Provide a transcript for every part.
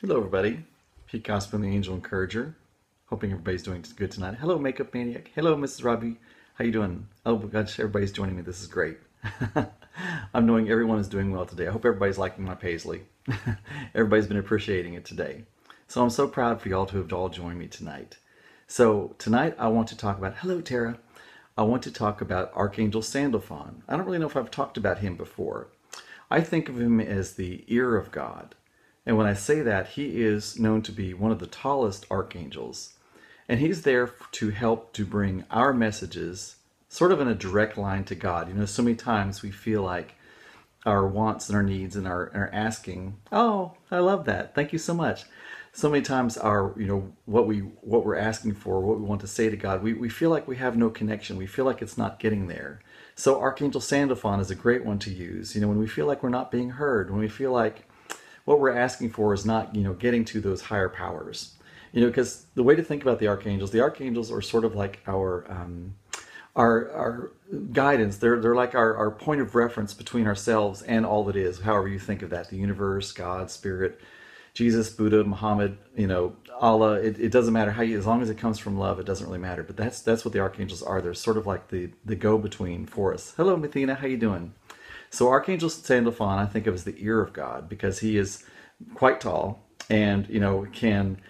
Hello, everybody. Pete Cossaboon, the Angel Encourager. Hoping everybody's doing good tonight. Hello, Makeup Maniac. Hello, Mrs. Robbie. How you doing? Oh my gosh, everybody's joining me. This is great. I'm knowing everyone is doing well today. I hope everybody's liking my paisley. Everybody's been appreciating it today. So I'm so proud for y'all to have all joined me tonight. So tonight I want to talk about, hello, Tara. I want to talk about Archangel Sandalphon. I don't really know if I've talked about him before. I think of him as the ear of God. And when I say that, he is known to be one of the tallest archangels. And he's there to help to bring our messages sort of in a direct line to God. You know, so many times we feel like our wants and our needs and our asking, oh, I love that. Thank you so much. So many times our, what we're asking for, what we want to say to God, we feel like we have no connection. We feel like it's not getting there. So Archangel Sandalphon is a great one to use. You know, when we feel like we're not being heard, when we feel like what we're asking for is not, getting to those higher powers. Because the way to think about the archangels are sort of like our guidance. They're like our point of reference between ourselves and all that is, however you think of that, the universe, God, spirit, Jesus, Buddha, Muhammad, Allah. It doesn't matter how you, as long as it comes from love, it doesn't really matter. But that's what the archangels are. They're sort of like the go-between for us. Hello, Mathina, how you doing? So Archangel Sandalphon I think of as the ear of God because he is quite tall and can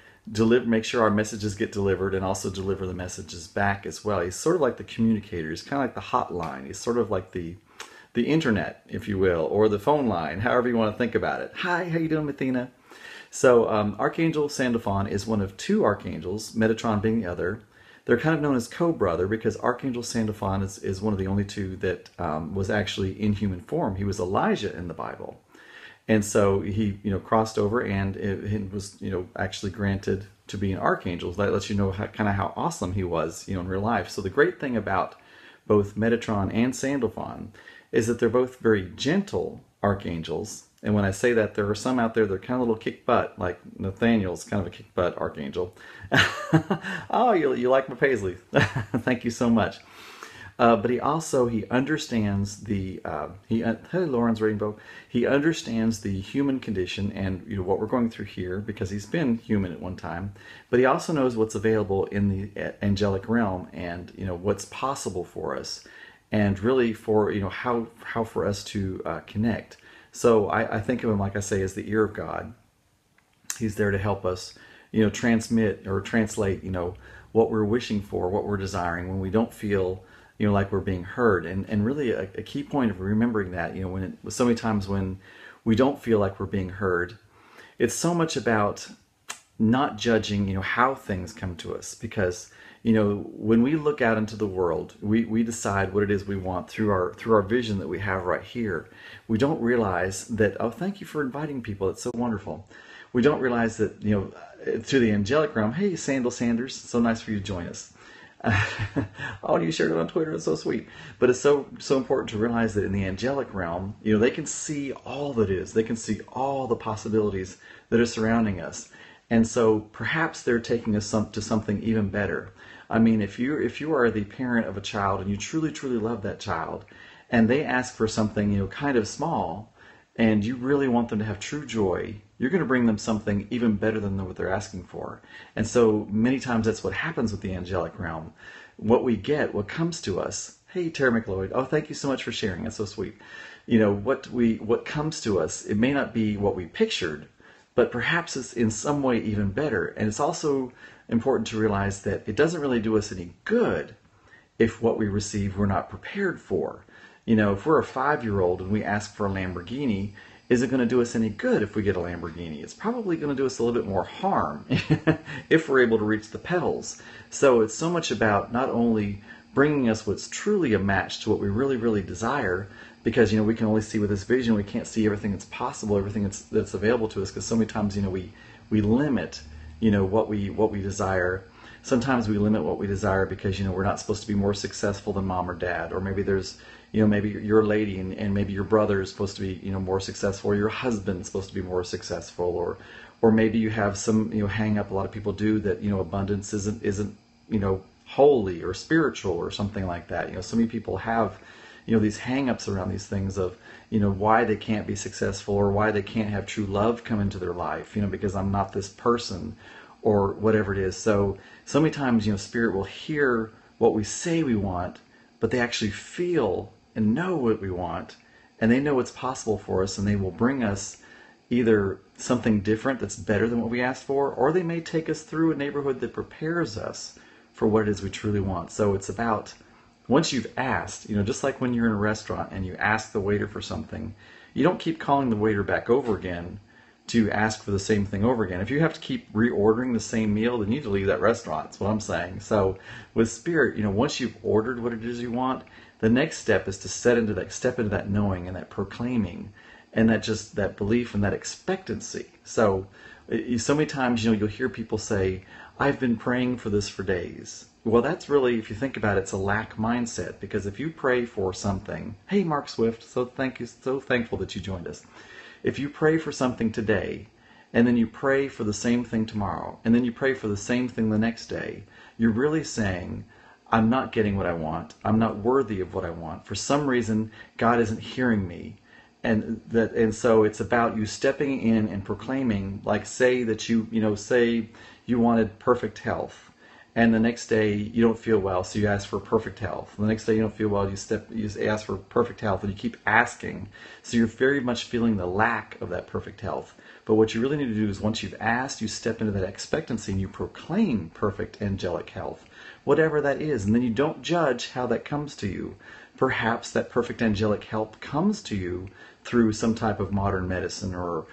make sure our messages get delivered and also deliver the messages back as well. He's sort of like the communicator. He's kind of like the hotline. He's sort of like the internet, if you will, or the phone line, however you want to think about it. Hi, how you doing, Mathina? So Archangel Sandalphon is one of two archangels, Metatron being the other. They're kind of known as co-brother because Archangel Sandalphon is one of the only two that was actually in human form. He was Elijah in the Bible. And so he, crossed over and it was, actually granted to be an archangel. That lets you know kind of how awesome he was, in real life. So the great thing about both Metatron and Sandalphon is that they're both very gentle archangels. And when I say that, there are some out there that are kind of a little kick butt, like Nathaniel's kind of a kick butt archangel. Oh, you like my paisley. Thank you so much. But he understands the hey, Lauren's rainbow. He understands the human condition and what we're going through here because he's been human at one time. But he also knows what's available in the angelic realm and what's possible for us, and really for how for us to connect. So I think of him, like I say, as the ear of God. He's there to help us, transmit or translate, what we're wishing for, what we're desiring when we don't feel, like we're being heard. And really a key point of remembering that, so many times when we don't feel like we're being heard, it's so much about not judging, how things come to us because, when we look out into the world, we decide what it is we want through our vision that we have right here. We don't realize that, oh, thank you for inviting people. It's so wonderful. We don't realize that, through the angelic realm, hey, Sandal Sanders, so nice for you to join us. Oh, you shared it on Twitter. It's so sweet. But it's so important to realize that in the angelic realm, they can see all that is. They can see all the possibilities that are surrounding us. And so perhaps they're taking us to something even better. I mean, if you are the parent of a child and you truly, truly love that child, and they ask for something, kind of small, and you really want them to have true joy, you're going to bring them something even better than what they're asking for. And so many times that's what happens with the angelic realm. What we get, what comes to us. Hey, Tara McLeod. Oh, thank you so much for sharing. That's so sweet. What comes to us, it may not be what we pictured, but perhaps it's in some way even better. And it's also important to realize that it doesn't really do us any good if what we receive we're not prepared for. If we're a 5-year-old and we ask for a Lamborghini, is it going to do us any good if we get a Lamborghini? It's probably going to do us a little bit more harm if we're able to reach the pedals. So it's so much about not only bringing us what's truly a match to what we really, really desire, because we can only see with this vision, we can't see everything that's possible, everything that's available to us, because so many times we limit what we desire. Sometimes we limit what we desire because we're not supposed to be more successful than mom or dad, or maybe there's maybe you're a lady and maybe your brother is supposed to be more successful, or your husband's supposed to be more successful, or maybe you have some hang up a lot of people do that abundance isn't holy or spiritual or something like that. So many people have these hang-ups around these things of, why they can't be successful or why they can't have true love come into their life, because I'm not this person or whatever it is. So many times, Spirit will hear what we say we want, but they actually feel and know what we want, and they know what's possible for us, and they will bring us either something different that's better than what we asked for, or they may take us through a neighborhood that prepares us for what it is we truly want. So it's about, once you've asked, just like when you're in a restaurant and you ask the waiter for something, you don't keep calling the waiter back over again to ask for the same thing over again. If you have to keep reordering the same meal, then you need to leave that restaurant. That's what I'm saying. So with Spirit, once you've ordered what it is you want, the next step is to step into that knowing and that proclaiming, and that belief and that expectancy. So many times, you'll hear people say, I've been praying for this for days. Well, that's really, if you think about it, it's a lack mindset, because if you pray for something, hey, Mark Swift, so thankful that you joined us. If you pray for something today, and then you pray for the same thing tomorrow, and then you pray for the same thing the next day, you're really saying, I'm not getting what I want. I'm not worthy of what I want. For some reason, God isn't hearing me. And so it's about you stepping in and proclaiming, like say that say you wanted perfect health, and the next day you don't feel well, so you ask for perfect health. The next day you don't feel well, you ask for perfect health, and you keep asking. So you're very much feeling the lack of that perfect health. But what you really need to do is, once you've asked, you step into that expectancy and you proclaim perfect angelic health, whatever that is, and then you don't judge how that comes to you. Perhaps that perfect angelic health comes to you through some type of modern medicine or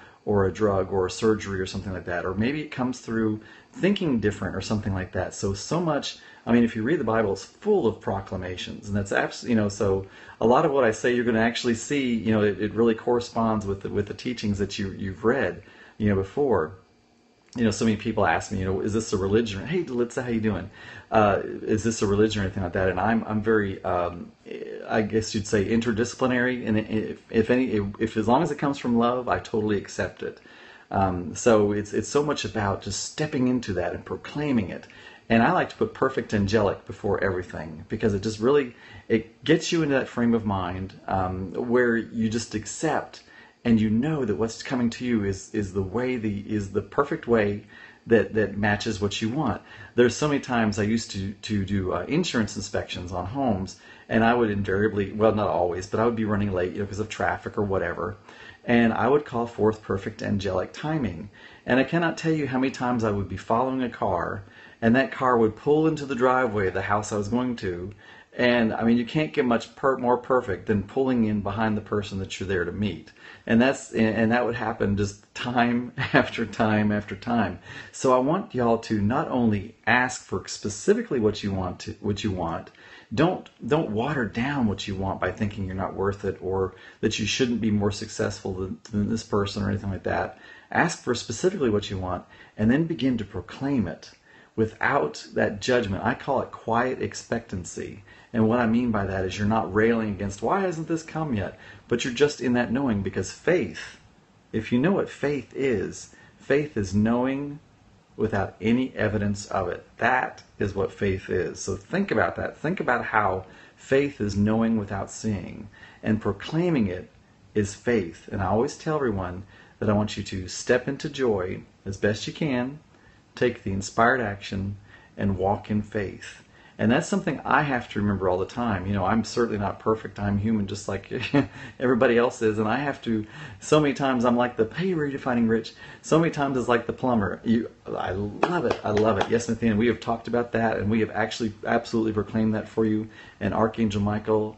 a drug or a surgery or something like that. Or maybe it comes through thinking different or something like that. So much, if you read the Bible, it's full of proclamations. And that's absolutely, so a lot of what I say you're going to actually see, it really corresponds with the teachings that you've read, before. So many people ask me, is this a religion? Hey, Delitza, how you doing? Is this a religion or anything like that? And I'm very, I guess you'd say, interdisciplinary. And if as long as it comes from love, I totally accept it. So it's so much about just stepping into that and proclaiming it. And I like to put perfect angelic before everything, because it just really, it gets you into that frame of mind where you just accept. And you know that what's coming to you is the perfect way that matches what you want. There's so many times I used to do insurance inspections on homes, and I would invariably, well, not always, but I would be running late, because of traffic or whatever, and I would call forth perfect angelic timing. And I cannot tell you how many times I would be following a car, and that car would pull into the driveway of the house I was going to. And you can't get much more perfect than pulling in behind the person that you're there to meet. And that would happen just time after time after time. So I want y'all to not only ask for specifically what you want. Don't water down what you want by thinking you're not worth it, or that you shouldn't be more successful than this person or anything like that. Ask for specifically what you want, and then begin to proclaim it without that judgment. I call it quiet expectancy. And what I mean by that is, you're not railing against, why hasn't this come yet? But you're just in that knowing, because faith, if you know what faith is knowing without any evidence of it. That is what faith is. So think about that. Think about how faith is knowing without seeing, and proclaiming it is faith. And I always tell everyone that I want you to step into joy as best you can, take the inspired action, and walk in faith. And that's something I have to remember all the time. I'm certainly not perfect. I'm human just like everybody else is. And I have to, so many times I'm like hey, ReRedefining Rich. So many times it's like the plumber. I love it. I love it. Yes, Nathaniel, we have talked about that, and we have actually absolutely proclaimed that for you. And Archangel Michael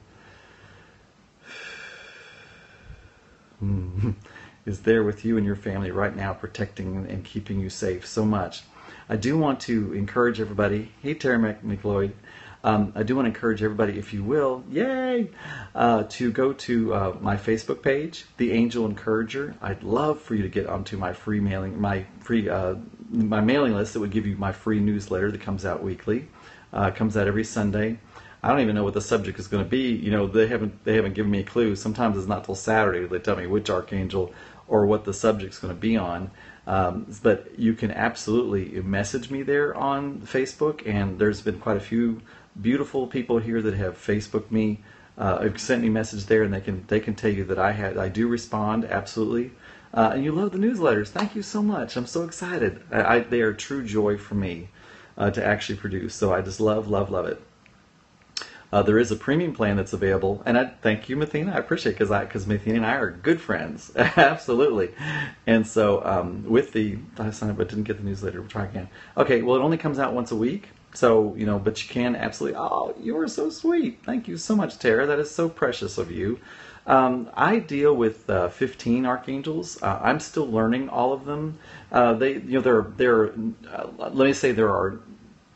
is there with you and your family right now, protecting and keeping you safe so much. I do want to encourage everybody. Hey, Terry McLeod. I do want to encourage everybody, if you will, yay, to go to my Facebook page, The Angel Encourager. I'd love for you to get onto my free mailing, my mailing list that would give you my free newsletter that comes out weekly. Comes out every Sunday. I don't even know what the subject is going to be. They haven't given me a clue. Sometimes it's not till Saturday they tell me which archangel or what the subject's going to be on. But you can absolutely message me there on Facebook, and there's been quite a few beautiful people here that have Facebooked me sent me a message there, and they can tell you that I do respond absolutely. And you love the newsletters. Thank you so much. I'm so excited. They are a true joy for me to actually produce. So I just love it. There is a premium plan that's available, and I thank you, Mathena. I appreciate it because Mathena and I are good friends, absolutely. And so I signed up but didn't get the newsletter. We'll try again. Okay, well, it only comes out once a week, so but you can absolutely. Oh, you are so sweet. Thank you so much, Tara. That is so precious of you. I deal with 15 archangels. I'm still learning all of them. Let me say there are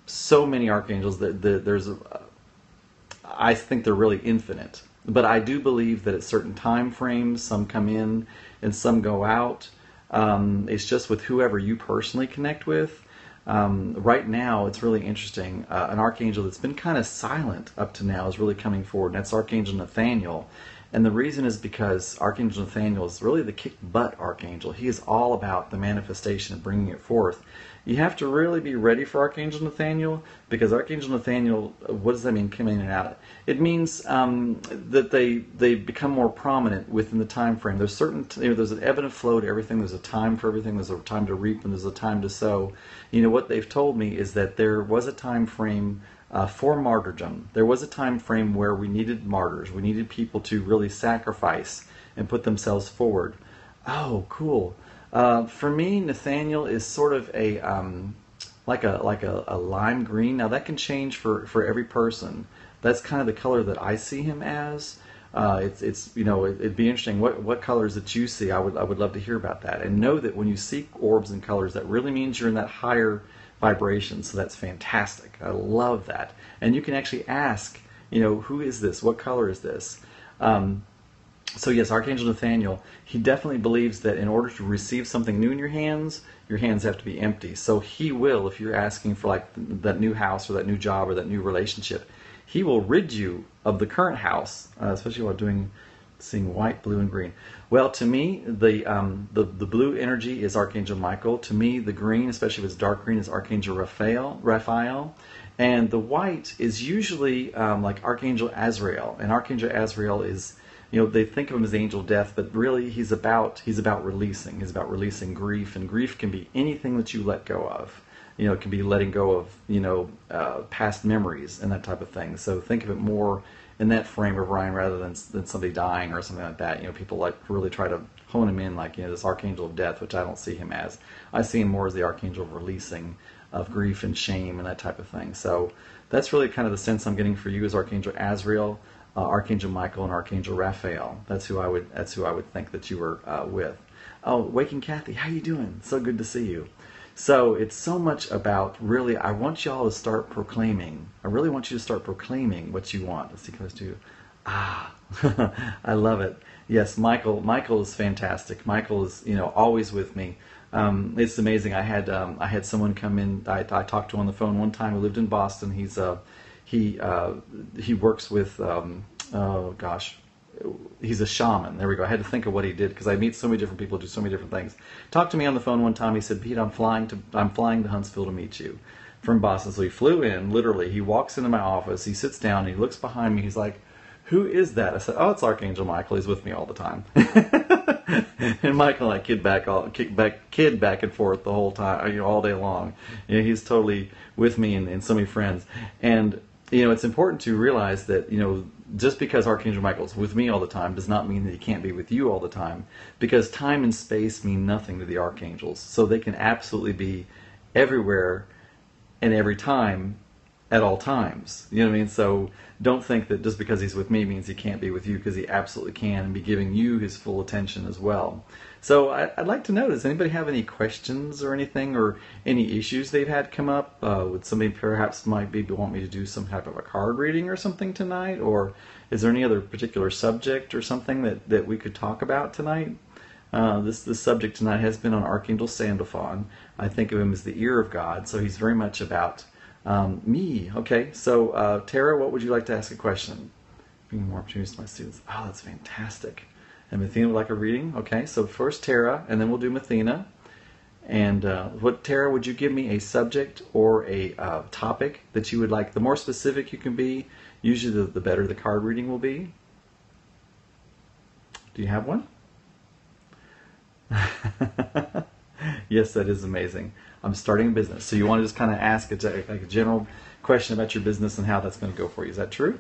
so many archangels that I think they're really infinite. But I do believe that at certain time frames, some come in and some go out. It's just with whoever you personally connect with. Right now, it's really interesting. An archangel that's been kind of silent up to now is really coming forward, and that's Archangel Nathaniel. And the reason is because Archangel Nathaniel is really the kick-butt archangel. He is all about the manifestation and bringing it forth. You have to really be ready for Archangel Nathaniel, because Archangel Nathaniel, what does that mean, coming in and out? It means that they become more prominent within the time frame. There's there's an ebb and a flow to everything. There's a time for everything. There's a time to reap and there's a time to sow. What they've told me is that there was a time frame for martyrdom. There was a time frame where we needed martyrs. We needed people to really sacrifice and put themselves forward. Oh, cool. For me, Nathaniel is sort of a like a lime green. Now that can change for every person. That's kind of the color that I see him as. It'd be interesting what colors that you see. I would love to hear about that, and know that when you see orbs and colors, that really means you're in that higher vibration. So that's fantastic. I love that. And you can actually ask, who is this? What color is this? So yes, Archangel Nathaniel, he definitely believes that in order to receive something new in your hands have to be empty. So he will, if you're asking for like that new house or that new job or that new relationship, he will rid you of the current house, especially while seeing white, blue, and green. Well, to me, the blue energy is Archangel Michael. To me, the green, especially if it's dark green, is Archangel Raphael. And the white is usually like Archangel Azrael. And Archangel Azrael is, they think of him as the angel of death, but really he's about releasing. He's about releasing grief, and grief can be anything that you let go of. It can be letting go of, past memories and that type of thing. So think of it more in that frame of mind rather than somebody dying or something like that. People like really try to hone him in like, this archangel of death, which I don't see him as. I see him more as the archangel of releasing of grief and shame and that type of thing. So that's really kind of the sense I'm getting for you as Archangel Azrael, Archangel Michael, and Archangel Raphael. That's who I would think that you were with. Oh, Waking Kathy, how you doing? So good to see you. So it's so much about, really, I want y'all to start proclaiming. I really want you to start proclaiming what you want. Let's see, close to you. I love it. Yes, Michael is fantastic. Michael is, always with me. It's amazing. I had someone come in. I talked to on the phone one time. Who lived in Boston. He works with he's a shaman. There we go. I had to think of what he did because I meet so many different people, do so many different things. Talked to me on the phone one time. He said, "Pete, I'm flying to Huntsville to meet you from Boston." So he flew in. Literally, he walks into my office. He sits down. He looks behind me. He's like, "Who is that?" I said, "Oh, it's Archangel Michael. He's with me all the time." And Michael and I kid back and forth the whole time, all day long. He's totally with me and so many friends. And it's important to realize that just because Archangel Michael is with me all the time does not mean that he can't be with you all the time, because time and space mean nothing to the archangels. So they can absolutely be everywhere and every time at all times. You know what I mean? So don't think that just because he's with me means he can't be with you, because he absolutely can, and be giving you his full attention as well. So I'd like to know, does anybody have any questions or anything, or any issues they've had come up? Would somebody perhaps want me to do some type of a card reading or something tonight? Or is there any other particular subject or something that we could talk about tonight? This subject tonight has been on Archangel Sandalphon. I think of him as the ear of God, so he's very much about me. Okay, so Tara, what would you like to ask a question? Bringing more opportunities to my students. Oh, that's fantastic. And Mathena would like a reading. Okay, so first Tara, and then we'll do Mathena. And Tara, would you give me a subject or a topic that you would like? The more specific you can be, usually the better the card reading will be. Do you have one? Yes, that is amazing. I'm starting a business. So you want to just kind of ask a general question about your business and how that's going to go for you. Is that true?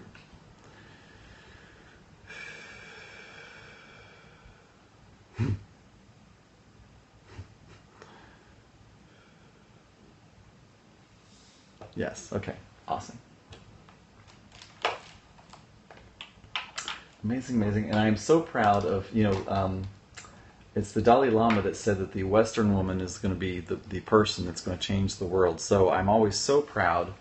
Yes. Okay. Awesome. Amazing, amazing. And I'm so proud of, it's the Dalai Lama that said that the Western woman is going to be the person that's going to change the world. So I'm always so proud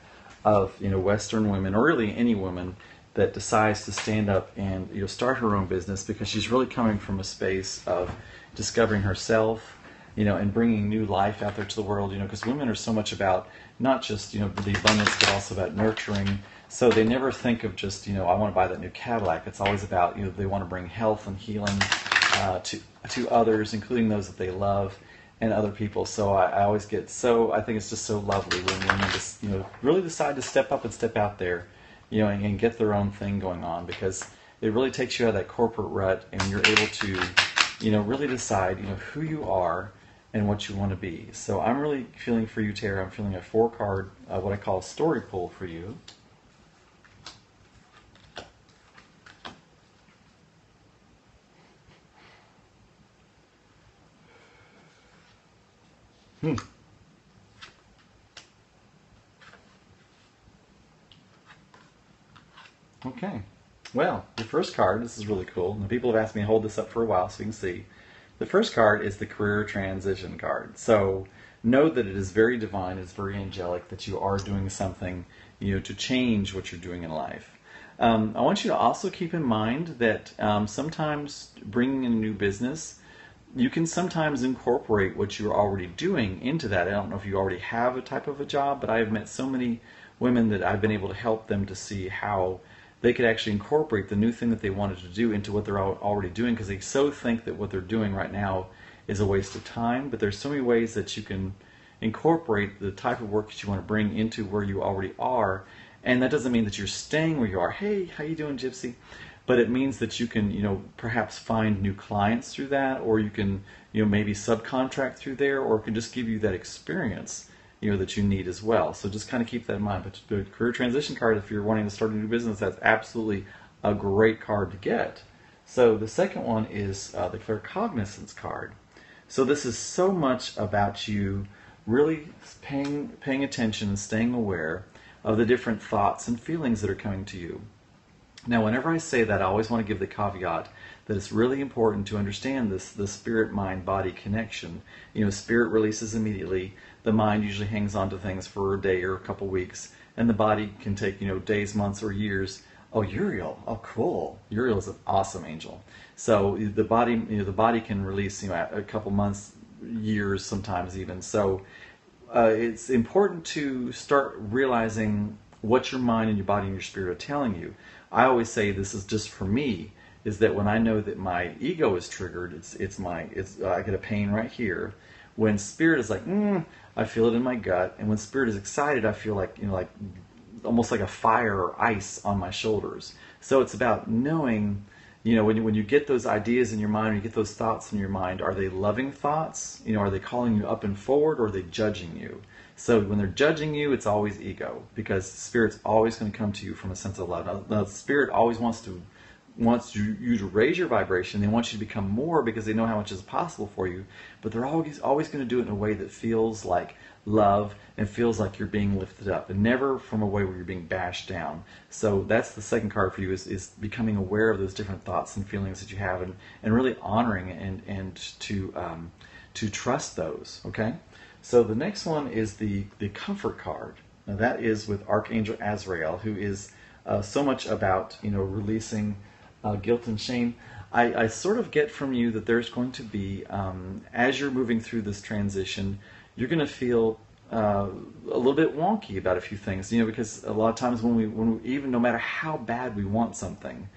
of, Western women, or really any woman that decides to stand up and, start her own business, because she's really coming from a space of discovering herself, and bringing new life out there to the world, because women are so much about not just, the abundance, but also about nurturing. So they never think of just, I want to buy that new Cadillac. It's always about, they want to bring health and healing to others, including those that they love and other people. So I always get I think it's just so lovely when women just, really decide to step up and step out there, and get their own thing going on, because it really takes you out of that corporate rut, and you're able to, really decide, who you are and what you want to be. So I'm really feeling for you, Tara. I'm feeling a 4-card, what I call story pull for you. Okay. Well, the first card, this is really cool. And people have asked me to hold this up for a while so you can see. The first card is the career transition card. So know that it is very divine, it's very angelic, that you are doing something, to change what you're doing in life. I want you to also keep in mind that sometimes bringing in a new business, you can sometimes incorporate what you're already doing into that. I don't know if you already have a type of a job, but I have met so many women that I've been able to help them to see how they could actually incorporate the new thing that they wanted to do into what they're already doing, because they so think that what they're doing right now is a waste of time. But there's so many ways that you can incorporate the type of work that you want to bring into where you already are. And that doesn't mean that you're staying where you are. Hey, how you doing, Gypsy? But it means that you can, perhaps find new clients through that, or you can, maybe subcontract through there, or it can just give you that experience, that you need as well. So just kind of keep that in mind. But the career transition card, if you're wanting to start a new business, that's absolutely a great card to get. So the second one is the Clearcognizance card. So this is so much about you really paying attention and staying aware of the different thoughts and feelings that are coming to you. Now, whenever I say that, I always want to give the caveat that it's really important to understand the spirit-mind-body connection. Spirit releases immediately. The mind usually hangs on to things for a day or a couple weeks, and the body can take, days, months, or years. Oh, Uriel. Oh, cool. Uriel is an awesome angel. So the body can release, a couple months, years, sometimes even. So it's important to start realizing what your mind and your body and your spirit are telling you. I always say, this is just for me, is that when I know that my ego is triggered, I get a pain right here. When spirit is like, I feel it in my gut, and when spirit is excited, I feel like, like almost like a fire or ice on my shoulders. So it's about knowing, when you get those ideas in your mind, or you get those thoughts in your mind, are they loving thoughts? Are they calling you up and forward, or are they judging you? So when they're judging you, it's always ego, because Spirit's always going to come to you from a sense of love. Now Spirit always wants you to raise your vibration. They want you to become more, because they know how much is possible for you. But they're always going to do it in a way that feels like love and feels like you're being lifted up, and never from a way where you're being bashed down. So that's the second card for you, is becoming aware of those different thoughts and feelings that you have, and really honoring and to trust those. Okay. So the next one is the comfort card. Now that is with Archangel Azrael, who is so much about releasing guilt and shame. I sort of get from you that there's going to be, as you're moving through this transition, you're going to feel a little bit wonky about a few things. Because a lot of times when we even, no matter how bad we want something,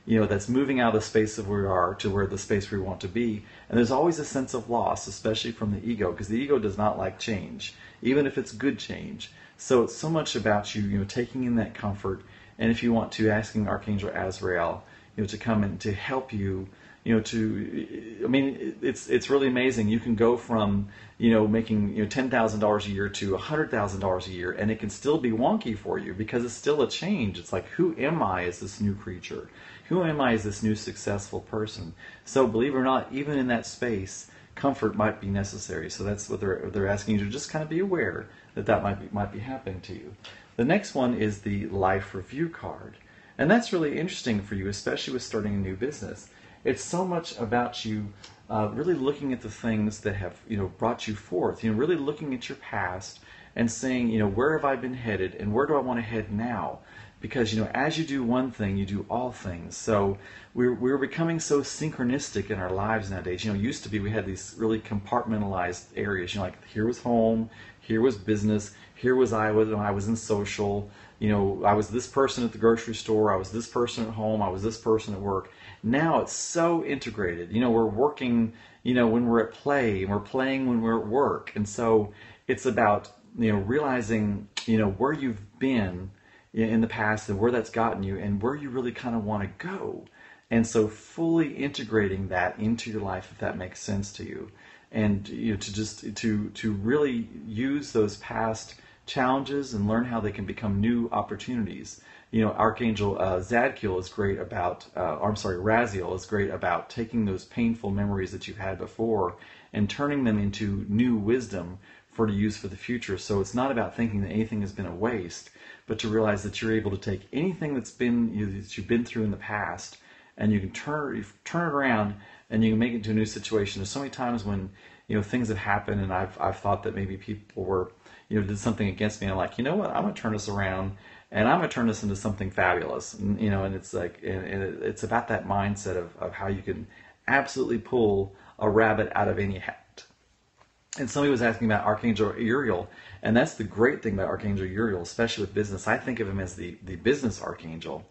that's moving out of the space of where we are to where the space we want to be. And there's always a sense of loss, especially from the ego, because the ego does not like change, even if it's good change. So it's so much about you, taking in that comfort And if you want to, asking Archangel Azrael, to come and to help you, I mean, it's really amazing. You can go from, making, $10,000 a year to $100,000 a year, and it can still be wonky for you because it's still a change. It's like, who am I as this new creature? Who am I as this new successful person? So believe it or not, even in that space, comfort might be necessary. So that's what they're asking you to just kind of be aware that might be happening to you. The next one is the life review card. And that's really interesting for you, especially with starting a new business. It's so much about you really looking at the things that have brought you forth. Really looking at your past and saying, where have I been headed and where do I want to head now? Because as you do one thing, you do all things. So we're becoming so synchronistic in our lives nowadays. Used to be we had these really compartmentalized areas. Like here was home, here was business, here was I when I was in social. I was this person at the grocery store, I was this person at home, I was this person at work. Now it's so integrated. We're working, when we're at play, and we're playing when we're at work. And so it's about, realizing, where you've been in the past and where that's gotten you and where you really kind of want to go. And so fully integrating that into your life, if that makes sense to you. And to really use those past challenges and learn how they can become new opportunities. Archangel Zadkiel is great about, Raziel is great about taking those painful memories that you've had before and turning them into new wisdom to use for the future. So it's not about thinking that anything has been a waste, but to realize that you're able to take anything that you've been through in the past, and you can turn it around and you can make it into a new situation. There's so many times when things have happened, and I've thought that maybe people were did something against me, and I'm like, I'm going to turn this around, and I'm going to turn this into something fabulous. And and it's like, and it's about that mindset of how you can absolutely pull a rabbit out of any hat. And somebody was asking about Archangel Uriel, and that's the great thing about Archangel Uriel, especially with business. I think of him as the business archangel,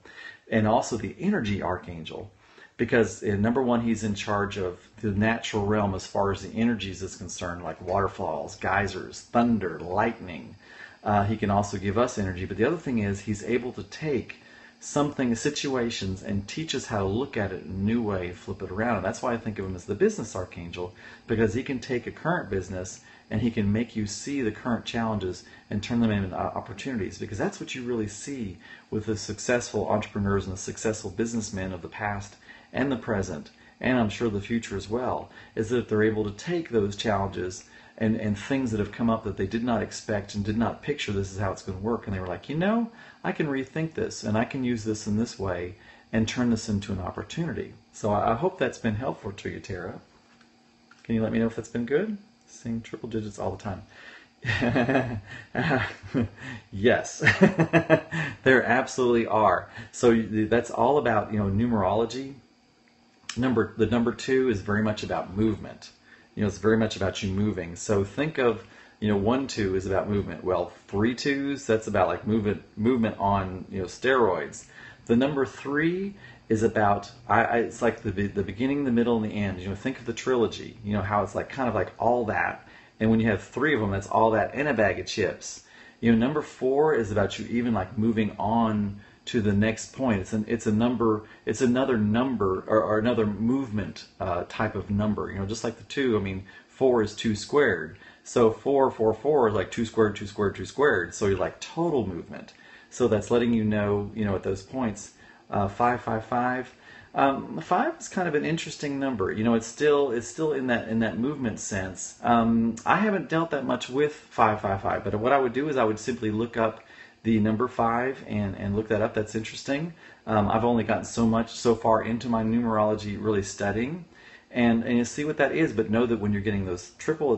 and also the energy archangel, because number one, he's in charge of the natural realm as far as the energies is concerned, like waterfalls, geysers, thunder, lightning. He can also give us energy, but the other thing is he's able to take situations, and teach us how to look at it in a new way, flip it around. And that's why I think of him as the business archangel, because he can take a current business and he can make you see the current challenges and turn them into opportunities, because that's what you really see with the successful entrepreneurs and the successful businessmen of the past and the present, and I'm sure the future as well, is that they're able to take those challenges and things that have come up that they did not expect and did not picture this is how it's going to work, and they were like, I can rethink this, and I can use this in this way and turn this into an opportunity. So I hope that's been helpful to you, Tara. Can you let me know if that's been good? Sing triple digits all the time. Yes, there absolutely are. So that's all about numerology. The number 2 is very much about movement. It's very much about you moving. So think of 1, 2 is about movement. Well, 3 2s, that's about like movement on steroids. The number 3 is about it's like the beginning, the middle, and the end. Think of the trilogy. How it's like kind of like all that. And when you have 3 of them, that's all that and a bag of chips. Number 4 is about you even like moving on to the next point. It's another number or another movement type of number. Just like the 2. 4 is 2 squared. So 4, 4, 4 is like 2 squared, 2 squared, 2 squared. So you're like total movement. So that's letting you know, at those points. 5, 5, 5. 5 is kind of an interesting number. It's still in that movement sense. I haven't dealt that much with 5, 5, 5. But what I would do is I would simply look up the number 5 and look that up. That's interesting. I've only gotten so far into my numerology really studying, and you see what that is. But know that when you're getting those triple,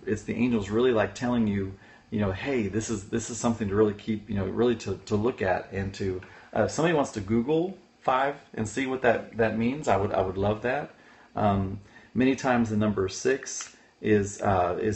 it's the angels really like telling you, hey, this is something to really keep, really to look at, and to if somebody wants to Google 5 and see what that means, I would love that. Many times the number 6 is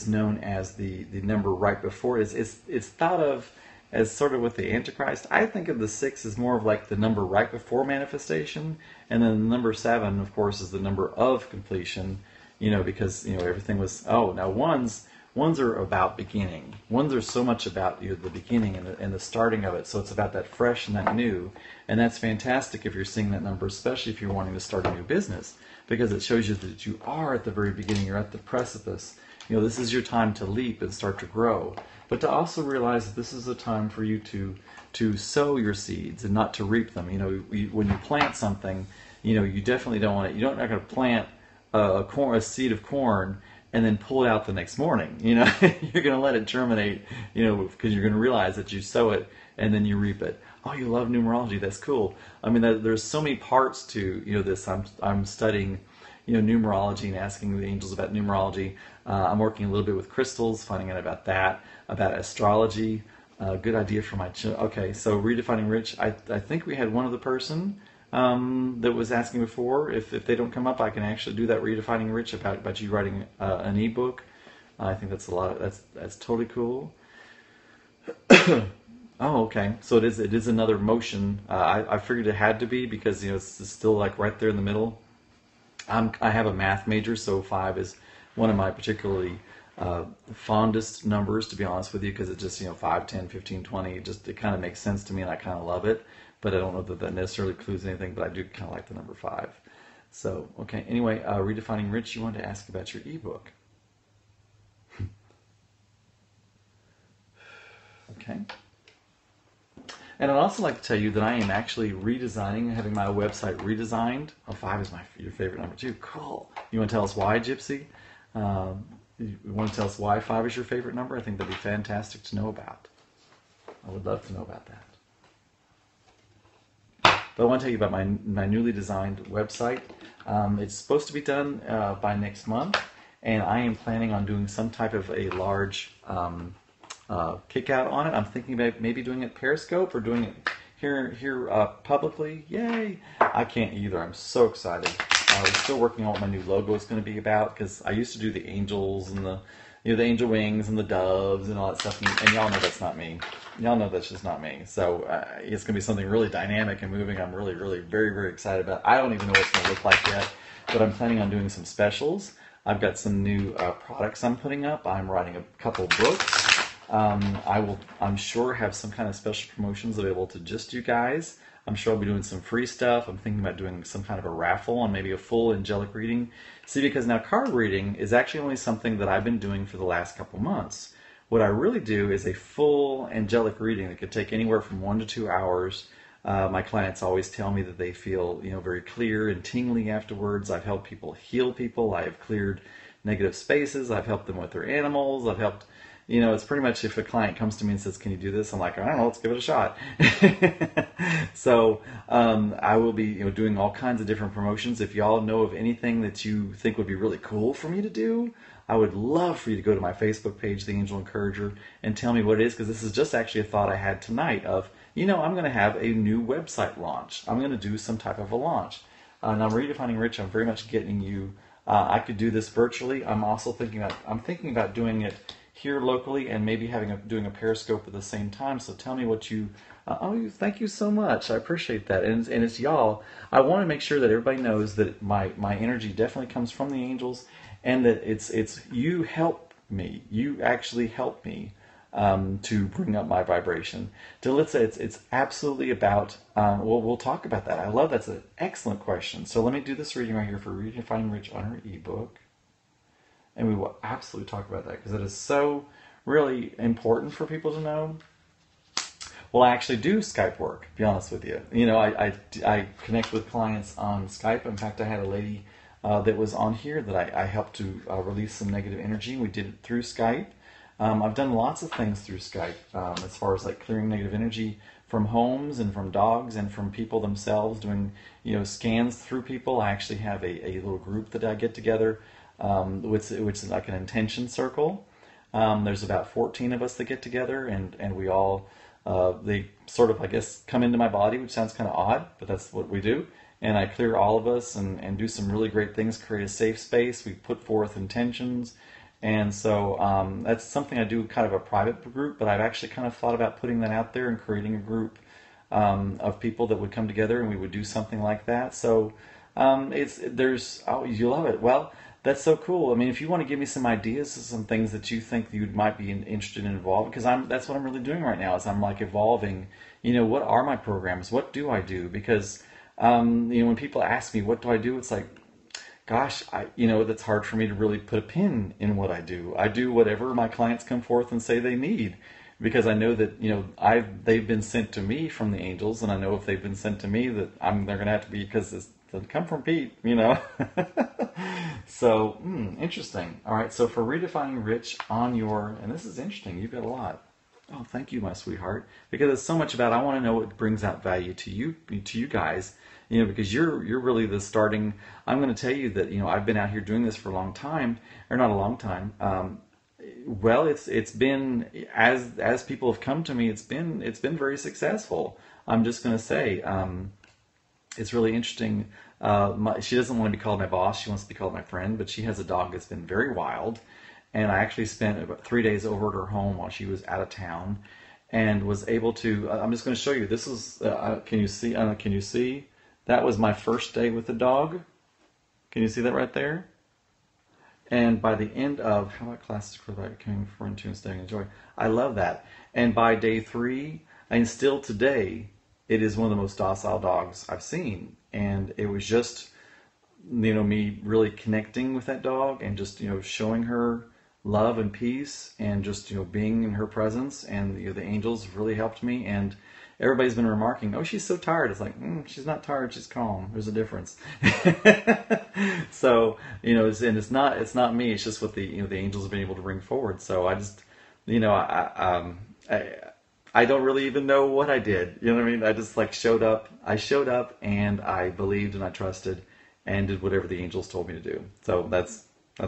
known as the number right before it. It's thought of as sort of with the Antichrist. I think of the 6 as more of like the number right before manifestation, and then the number 7, of course, is the number of completion. Because everything was now ones. Ones are about beginning. Ones are so much about the beginning and the starting of it. So it's about that fresh and that new. And that's fantastic if you're seeing that number, especially if you're wanting to start a new business, because it shows you that you are at the very beginning. You're at the precipice. This is your time to leap and start to grow. But to also realize that this is a time for you to sow your seeds and not to reap them. When you plant something, you definitely don't want it. You're not going to plant a seed of corn and then pull it out the next morning. You're going to let it germinate, because you're going to realize that you sow it and then you reap it. Oh, you love numerology. That's cool. I mean, there's so many parts to this. I'm studying numerology and asking the angels about numerology. I'm working a little bit with crystals, finding out about that, about astrology. Good idea for my children. Okay, so Redefining Rich. I think we had one other person that was asking before. If they don't come up, I can actually do that Redefining Rich about you writing an ebook. I think that's that's totally cool. Oh, okay. So it is another motion. I figured it had to be because it's still like right there in the middle. I have a math major, so 5 is one of my particularly fondest numbers, to be honest with you, because it just 5, 10, 15, 20. It kind of makes sense to me, and I kind of love it. But I don't know that necessarily includes anything. But I do kind of like the number 5. So okay. Anyway, Redefining Rich, you wanted to ask about your ebook. Okay. And I'd also like to tell you that I am actually redesigning, having my website redesigned. Oh, 5 is your favorite number too. Cool. You want to tell us why, Gypsy? You want to tell us why 5 is your favorite number? I think that'd be fantastic to know about. I would love to know about that. But I want to tell you about my newly designed website. It's supposed to be done by next month, and I am planning on doing some type of a large kick out on it. I'm thinking about maybe doing it Periscope or doing it here publicly. Yay! I can't either. I'm so excited. We're still working on what my new logo is going to be about, because I used to do the angels and the angel wings and the doves and all that stuff, and y'all know that's not me. Y'all know that's just not me. So it's going to be something really dynamic and moving. I'm really, really, very, very excited about. I don't even know what it's going to look like yet, but I'm planning on doing some specials. I've got some new products I'm putting up. I'm writing a couple books. I'm sure have some kind of special promotions available to just you guys. I'm sure I'll be doing some free stuff. I'm thinking about doing some kind of a raffle on maybe a full angelic reading. See, because now card reading is actually only something that I've been doing for the last couple months. What I really do is a full angelic reading that could take anywhere from 1 to 2 hours. My clients always tell me that they feel, very clear and tingly afterwards. I've helped people heal people. I have cleared negative spaces. I've helped them with their animals. I've helped. It's pretty much if a client comes to me and says, "Can you do this?" I'm like, "I don't know, let's give it a shot." So I will be doing all kinds of different promotions. If y'all know of anything that you think would be really cool for me to do, I would love for you to go to my Facebook page, The Angel Encourager, and tell me what it is, because this is just actually a thought I had tonight of, I'm going to have a new website launch. I'm going to do some type of a launch. And I'm Redefining Rich. I'm very much getting you. I could do this virtually. I'm also thinking about doing it here locally, and maybe doing a Periscope at the same time. So tell me what you. Thank you so much. I appreciate that. And it's y'all. I want to make sure that everybody knows that my energy definitely comes from the angels, and that it's you help me. You actually help me to bring up my vibration. Let's say it's absolutely about. We'll talk about that. I love that's an excellent question. So let me do this reading right here for Redefining Rich on her ebook. And we will absolutely talk about that, because it is so really important for people to know. Well, I actually do Skype work, to be honest with you. I connect with clients on Skype. In fact, I had a lady that was on here that I helped to release some negative energy. We did it through Skype. I've done lots of things through Skype as far as like clearing negative energy from homes and from dogs and from people themselves, doing scans through people. I actually have a little group that I get together. Which is like an intention circle. There's about 14 of us that get together, and we all, they sort of, I guess, come into my body, which sounds kind of odd, but that's what we do. And I clear all of us and do some really great things, create a safe space. We put forth intentions. And so that's something I do, kind of a private group, but I've actually kind of thought about putting that out there and creating a group of people that would come together, and we would do something like that. So you love it. Well, That's so cool. I mean, if you want to give me some ideas of some things that you think you might be interested in involving, because that's what I'm really doing right now is I'm like evolving. What are my programs? What do I do? Because when people ask me what do I do, it's like, gosh, that's hard for me to really put a pin in what I do. I do whatever my clients come forth and say they need, because I know that they've been sent to me from the angels, and I know if they've been sent to me that they're going to have to be, because it doesn't come from Pete. So interesting. All right, so for redefining rich and this is interesting. You've got a lot. Oh, thank you, my sweetheart, because it's so much about I want to know what brings out value to you guys. Because you're really the starting. I'm going to tell you that I've been out here doing this for a long time, or not a long time. Well, it's been as people have come to me, it's been very successful. I'm just going to say it's really interesting. She doesn't want to be called my boss; she wants to be called my friend. But she has a dog that's been very wild, and I actually spent about 3 days over at her home while she was out of town, and was able to. I'm just going to show you. This is. Can you see? Can you see? That was my first day with the dog. Can you see that right there? And by the end of, how about classes for that coming for into and staying in joy? I love that. And by day 3, and still today, it is one of the most docile dogs I've seen. And it was just, me really connecting with that dog and just, showing her love and peace and just, being in her presence. And the angels really helped me. And everybody's been remarking, oh, she's so tired. It's like, she's not tired, she's calm. There's a difference. So, it's not me. It's just what the angels have been able to bring forward. So I just, I don't really even know what I did. You know what I mean? I just showed up. I showed up and I believed and I trusted and did whatever the angels told me to do. So that's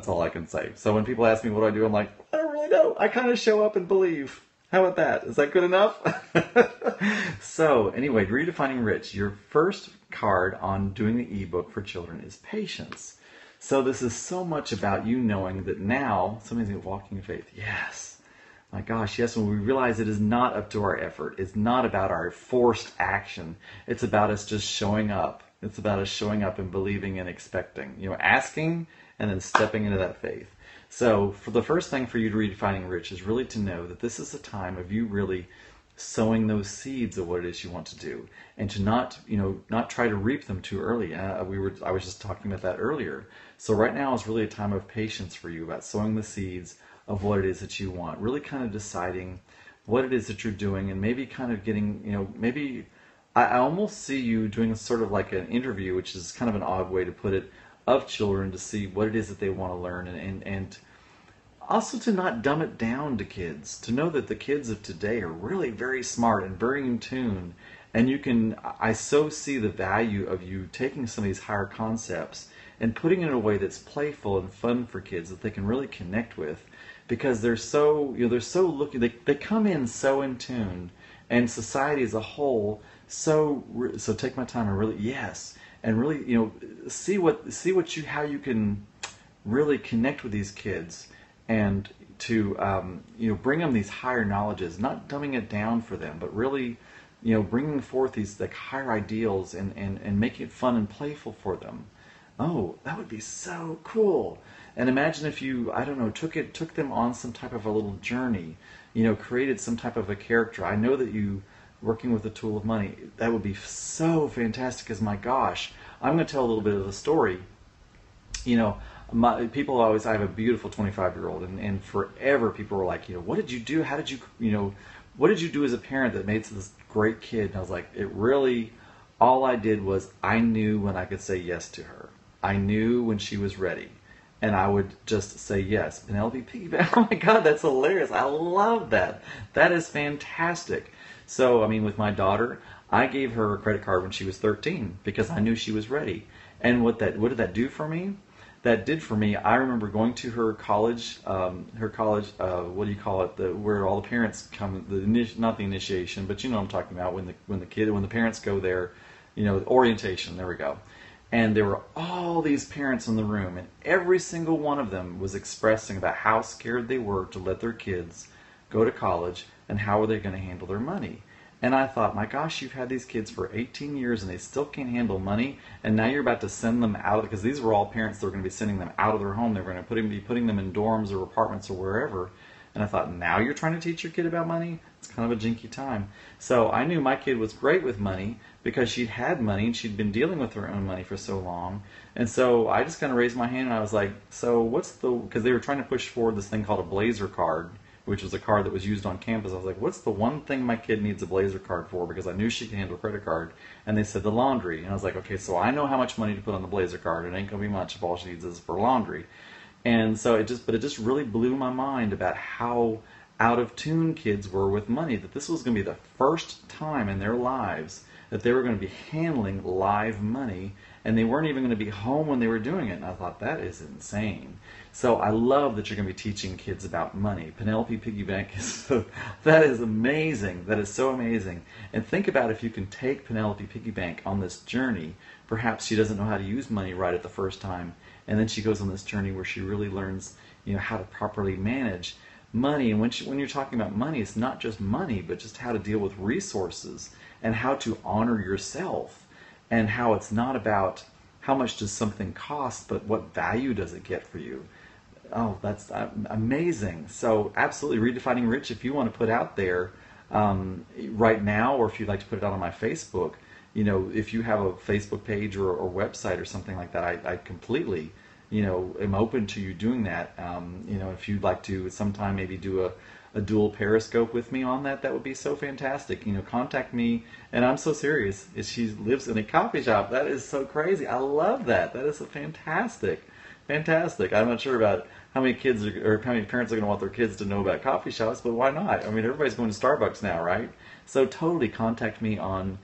all I can say. So when people ask me what I do, I'm like, I don't really know. I kind of show up and believe. How about that? Is that good enough? So anyway, Redefining Rich, your first card on doing the ebook for children is patience. So this is so much about you knowing that now, somebody's walking in faith. Yes. My gosh, yes, when we realize it is not up to our effort. It's not about our forced action. It's about us just showing up. It's about us showing up and believing and expecting. Asking and then stepping into that faith. So for the first thing for you to redefining rich is really to know that this is a time of you really sowing those seeds of what it is you want to do, and to not try to reap them too early. I was just talking about that earlier. So right now is really a time of patience for you about sowing the seeds of what it is that you want, really kind of deciding what it is that you're doing, and maybe kind of getting, maybe I almost see you doing sort of like an interview, which is kind of an odd way to put it, of children to see what it is that they want to learn, and also to not dumb it down to kids, to know that the kids of today are really very smart and very in tune, and I so see the value of you taking some of these higher concepts and putting it in a way that's playful and fun for kids that they can really connect with, because they're so looking, they come in so in tune, and society as a whole so take my time and really and really see how you can really connect with these kids, and to bring them these higher knowledges, not dumbing it down for them, but really bringing forth these higher ideals and making it fun and playful for them. Oh, that would be so cool. And imagine if you, I don't know, took them on some type of a little journey, created some type of a character. I know that you working with the tool of money, that would be so fantastic, because my gosh, I'm going to tell a little bit of the story. People always, I have a beautiful 25-year-old, and forever people were like, what did you do? How did you, what did you do as a parent that made this great kid? And I was like, all I did was I knew when I could say yes to her. I knew when she was ready. And I would just say yes. Penelope piggyback. Oh my God, that's hilarious. I love that. That is fantastic. So, with my daughter, I gave her a credit card when she was 13 because I knew she was ready. And what did that do for me? That did for me, I remember going to her college, what do you call it, where all the parents come, not the initiation, but you know what I'm talking about, when the parents go there, orientation, there we go. And there were all these parents in the room, and every single one of them was expressing about how scared they were to let their kids go to college and how were they going to handle their money. And I thought, my gosh, you've had these kids for 18 years and they still can't handle money, and now you're about to send them out, because these were all parents that were going to be sending them out of their home. They were going to be putting them in dorms or apartments or wherever. And I thought, now you're trying to teach your kid about money? It's kind of a jinky time. So I knew my kid was great with money because she'd had money and she'd been dealing with her own money for so long. And so I just kind of raised my hand and I was like, so what's the, because they were trying to push forward this thing called a Blazer card, which was a card that was used on campus. I was like, what's the one thing my kid needs a Blazer card for? Because I knew she could handle a credit card. And they said the laundry. And I was like, okay, so I know how much money to put on the Blazer card. It ain't going to be much if all she needs is for laundry. And so it just really blew my mind about how out of tune kids were with money, that this was going to be the first time in their lives that they were going to be handling live money, and they weren't even going to be home when they were doing it. And I thought, that is insane. So I love that you're going to be teaching kids about money. Penelope Piggy Bank that is amazing. That is so amazing. And think about if you can take Penelope Piggy Bank on this journey. Perhaps she doesn't know how to use money right at the first time, and then she goes on this journey where she really learns, how to properly manage money. And when you're talking about money, it's not just money, but just how to deal with resources and how to honor yourself, and how it's not about how much does something cost, but what value does it get for you. Oh, that's amazing. So absolutely, Redefining Rich, if you want to put out there right now, or if you'd like to put it out on my Facebook, if you have a Facebook page or website or something like that, I completely, am open to you doing that. If you'd like to sometime maybe do a dual Periscope with me on that, that would be so fantastic. Contact me. And I'm so serious. She lives in a coffee shop. That is so crazy. I love that. That is fantastic. Fantastic. I'm not sure about how many kids or how many parents are going to want their kids to know about coffee shops, but why not? I mean, everybody's going to Starbucks now, right? So totally contact me on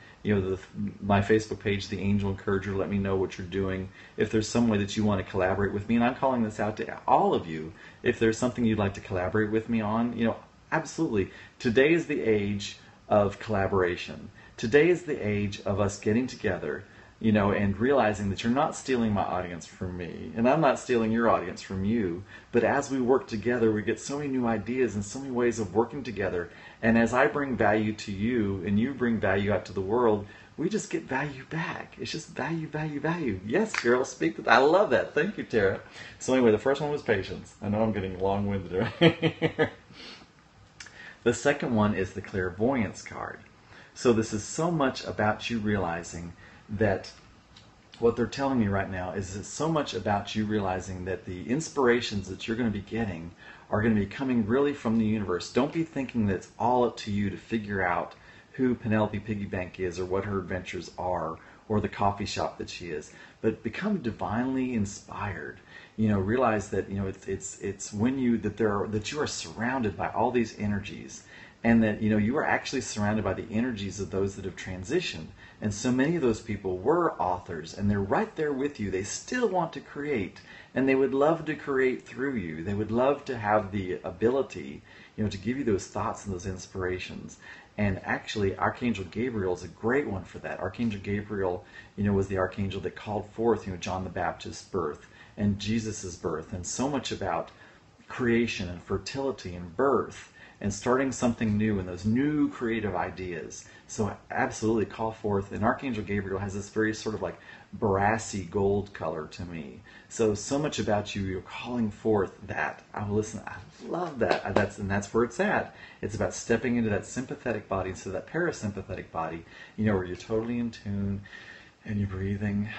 my Facebook page, The Angel Encourager. Let me know what you're doing. If there's some way that you want to collaborate with me, and I'm calling this out to all of you, if there's something you'd like to collaborate with me on, absolutely. Today is the age of collaboration. Today is the age of us getting together, and realizing that you're not stealing my audience from me, and I'm not stealing your audience from you, but as we work together, we get so many new ideas and so many ways of working together, and as I bring value to you, and you bring value out to the world, we just get value back. It's just value, value, value. Yes, girl, speak. I love that. Thank you, Tara. So anyway, the first one was patience. I know I'm getting long-winded right here. The second one is the clairvoyance card. So this is so much about you realizing that what they're telling me right now is it's so much about you realizing that the inspirations that you're going to be getting are going to be coming really from the universe. Don't be thinking that it's all up to you to figure out who Penelope Piggy Bank is, or what her adventures are, or the coffee shop that she is, but become divinely inspired. Realize that it's when that you are surrounded by all these energies, and that you are actually surrounded by the energies of those that have transitioned. And so many of those people were authors, and they're right there with you. They still want to create, and they would love to create through you. They would love to have the ability, to give you those thoughts and those inspirations. And actually, Archangel Gabriel is a great one for that. Archangel Gabriel, was the archangel that called forth, John the Baptist's birth and Jesus's birth, and so much about creation and fertility and birth and starting something new and those new creative ideas. So absolutely call forth. And Archangel Gabriel has this very sort of like brassy gold color to me. So much about you. You're calling forth that. Listen, I love that. That's where it's at. It's about stepping into that sympathetic body instead of that parasympathetic body, where you're totally in tune and you're breathing.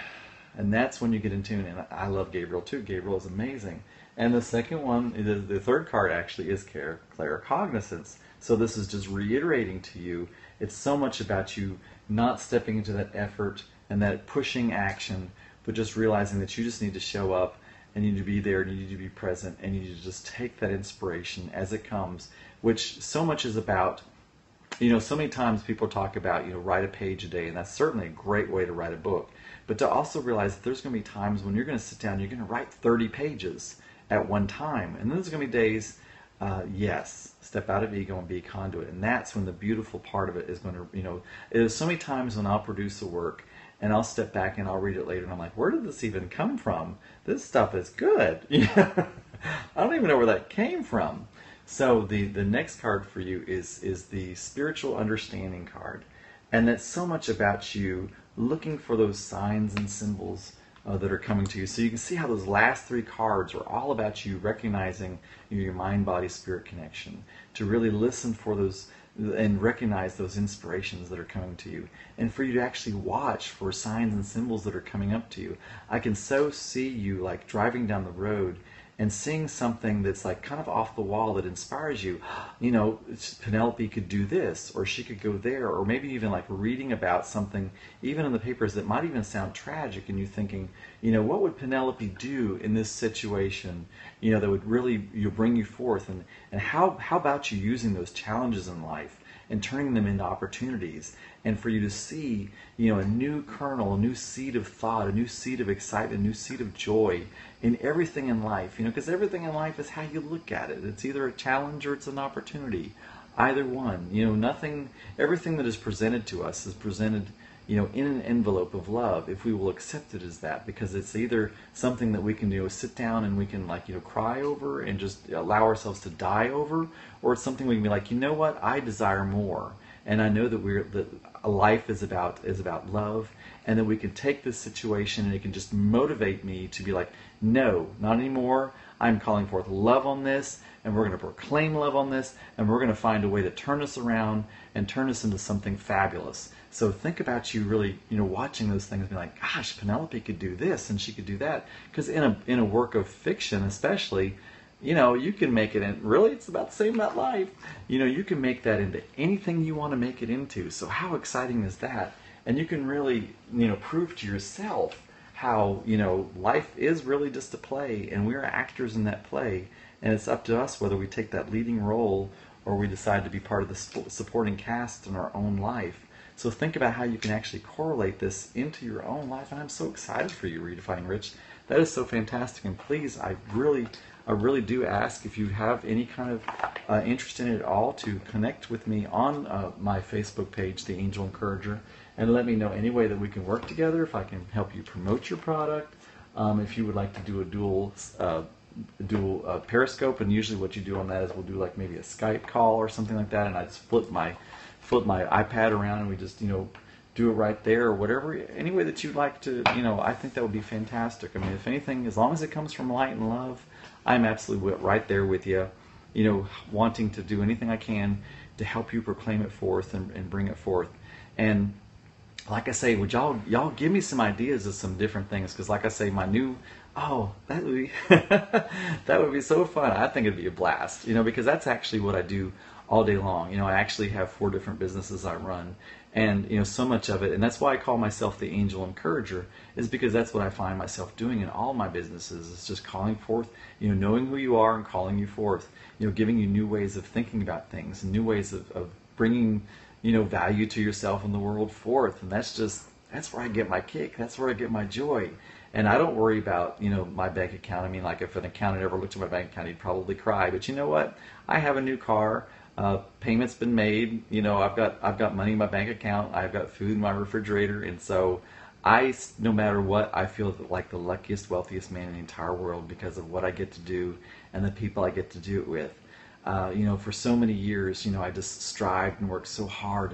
And that's when you get in tune. And I love Gabriel too. Gabriel is amazing. And the second one, the third card actually is Clearcognizance. So this is just reiterating to you, it's so much about you not stepping into that effort and that pushing action, but just realizing that you just need to show up, and you need to be there, and you need to be present, and you need to just take that inspiration as it comes, which so much is about, so many times people talk about, write a page a day, and that's certainly a great way to write a book. But to also realize that there's going to be times when you're going to sit down, you're going to write 30 pages at one time. And then there's going to be days, yes, step out of ego and be a conduit. And that's when the beautiful part of it is going to, there's so many times when I'll produce a work and I'll step back and I'll read it later and I'm like, where did this even come from? This stuff is good. I don't even know where that came from. So the next card for you is the spiritual understanding card, and that's so much about you looking for those signs and symbols that are coming to you. So you can see how those last three cards are all about you recognizing your mind, body, spirit connection, to really listen for those and recognize those inspirations that are coming to you, and for you to actually watch for signs and symbols that are coming up to you. I can so see you like driving down the road and seeing something that's like kind of off the wall that inspires you. You know, Penelope could do this, or she could go there, or maybe even like reading about something, even in the papers, that might even sound tragic, and you thinking, you know, what would Penelope do in this situation, you know, that would really bring you forth, and how about you using those challenges in life and turning them into opportunities, and for you to see, you know, a new kernel, a new seed of thought, a new seed of excitement, a new seed of joy in everything in life, you know, because everything in life is how you look at it. It's either a challenge or it's an opportunity. Either one, you know, nothing, everything that is presented to us is presented, you know, in an envelope of love, if we will accept it as that, because it's either something that we can, you know, sit down and we can, like, you know, cry over and just allow ourselves to die over, or it's something we can be like, you know what, I desire more, and I know that life is about love, and that we can take this situation and it can just motivate me to be like, no, not anymore. I'm calling forth love on this, and we're going to proclaim love on this, and we're going to find a way to turn us around and turn us into something fabulous. So think about you really, you know, watching those things and be like, gosh, Penelope could do this and she could do that. Because in a work of fiction especially, you know, you can make it in, really, it's about the same about life. You know, you can make that into anything you want to make it into. So how exciting is that? And you can really, you know, prove to yourself how, you know, life is really just a play, and we're actors in that play, and it's up to us whether we take that leading role or we decide to be part of the supporting cast in our own life. So think about how you can actually correlate this into your own life, and I'm so excited for you, Redefining Rich. That is so fantastic, and please, I really do ask, if you have any kind of interest in it at all, to connect with me on my Facebook page, The Angel Encourager, and let me know any way that we can work together, if I can help you promote your product, if you would like to do a dual Periscope, and usually what you do on that is we'll do like maybe a Skype call or something like that, and I just flip my iPad around and we just, you know, do it right there, or whatever, any way that you'd like to, you know, I think that would be fantastic. I mean, if anything, as long as it comes from light and love, I'm absolutely right there with you, you know, wanting to do anything I can to help you proclaim it forth and bring it forth. And like I say, would y'all give me some ideas of some different things? Because like I say, my new, that would be that would be so fun. I think it'd be a blast, you know, because that's actually what I do all day long. You know, I actually have 4 different businesses I run, and you know, so much of it, and that's why I call myself the Angel Encourager, is because that's what I find myself doing in all my businesses. It's just calling forth, you know, knowing who you are and calling you forth, you know, giving you new ways of thinking about things, and new ways of bringing, you know, value to yourself and the world forth. And that's where I get my kick. That's where I get my joy. And I don't worry about, you know, my bank account. I mean, like, if an accountant ever looked at my bank account, he'd probably cry. But you know what? I have a new car. Payment's been made. You know, I've got money in my bank account. I've got food in my refrigerator. And so no matter what, I feel like the luckiest, wealthiest man in the entire world, because of what I get to do and the people I get to do it with. You know, for so many years, you know, I just strived and worked so hard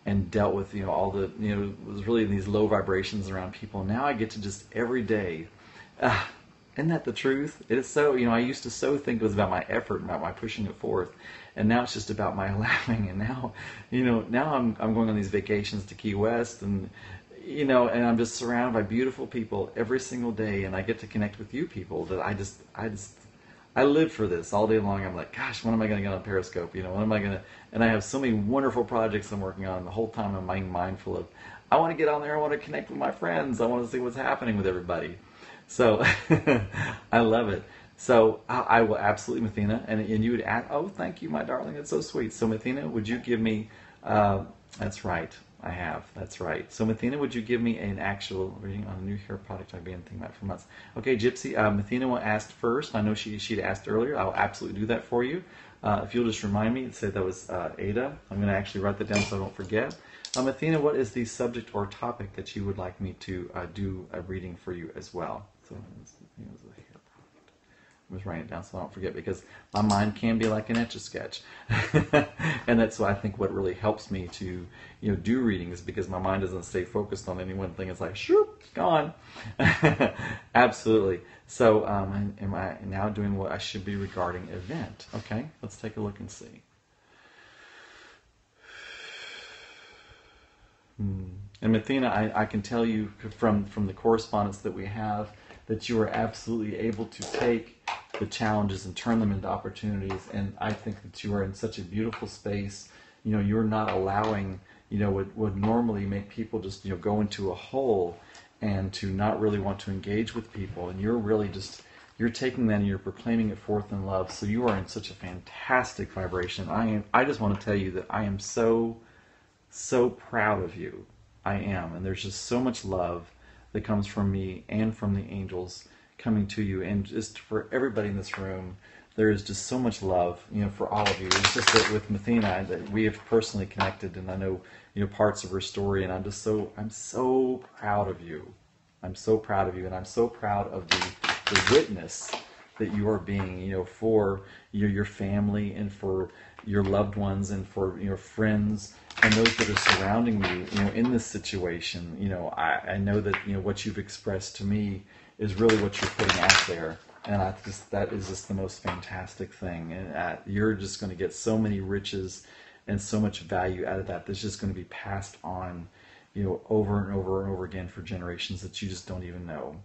and dealt with, you know, all the, you know, was really in these low vibrations around people. Now I get to just every day, isn't that the truth? It is so, you know, I used to so think it was about my effort, about my pushing it forth, and now it's just about my allowing. And now, you know, now I'm going on these vacations to Key West, and you know, and I'm just surrounded by beautiful people every single day, and I get to connect with you people that I live for this all day long. I'm like, gosh, when am I going to get on Periscope? You know, when am I going to? And I have so many wonderful projects I'm working on. The whole time I'm being mindful of, I want to get on there. I want to connect with my friends. I want to see what's happening with everybody. So I love it. So I will absolutely, Mathena. And you would add, oh, thank you, my darling. That's so sweet. So Mathena, would you give me? That's right. I have. That's right. So Mathena, would you give me an actual reading on a new hair product I've been thinking about for months? Okay, Gypsy, Mathena will ask first. I know she'd asked earlier. I'll absolutely do that for you. If you'll just remind me, say that was Ada. I'm going to actually write that down so I don't forget. Mathena, what is the subject or topic that you would like me to do a reading for you as well? So, I was writing it down so I don't forget, because my mind can be like an Etch-a-Sketch. And that's why I think what really helps me to, do readings, because my mind doesn't stay focused on any one thing. It's like, shoop, gone. Absolutely. So am I now doing what I should be regarding event? Okay, let's take a look and see. And Athena, I can tell you from the correspondence that we have that you are absolutely able to take the challenges and turn them into opportunities. And I think that you are in such a beautiful space. You're not allowing, what would normally make people just, go into a hole and to not really want to engage with people. And you're really just, you're taking that and you're proclaiming it forth in love. So you are in such a fantastic vibration. I just want to tell you that I am so proud of you. I am. And there's just so much love that comes from me and from the angels coming to you. And just for everybody in this room, there is just so much love, for all of you. It's just that with Athena, that we have personally connected, and I know, parts of her story, and I'm so proud of you. I'm so proud of you, and I'm so proud of the witness that you are being, for your family and for your loved ones and for your friends and those that are surrounding you, in this situation. I know that, what you've expressed to me is really what you're putting out there. And that is just the most fantastic thing. And you're just going to get so many riches and so much value out of that that's just going to be passed on, over and over and over again for generations that you just don't even know.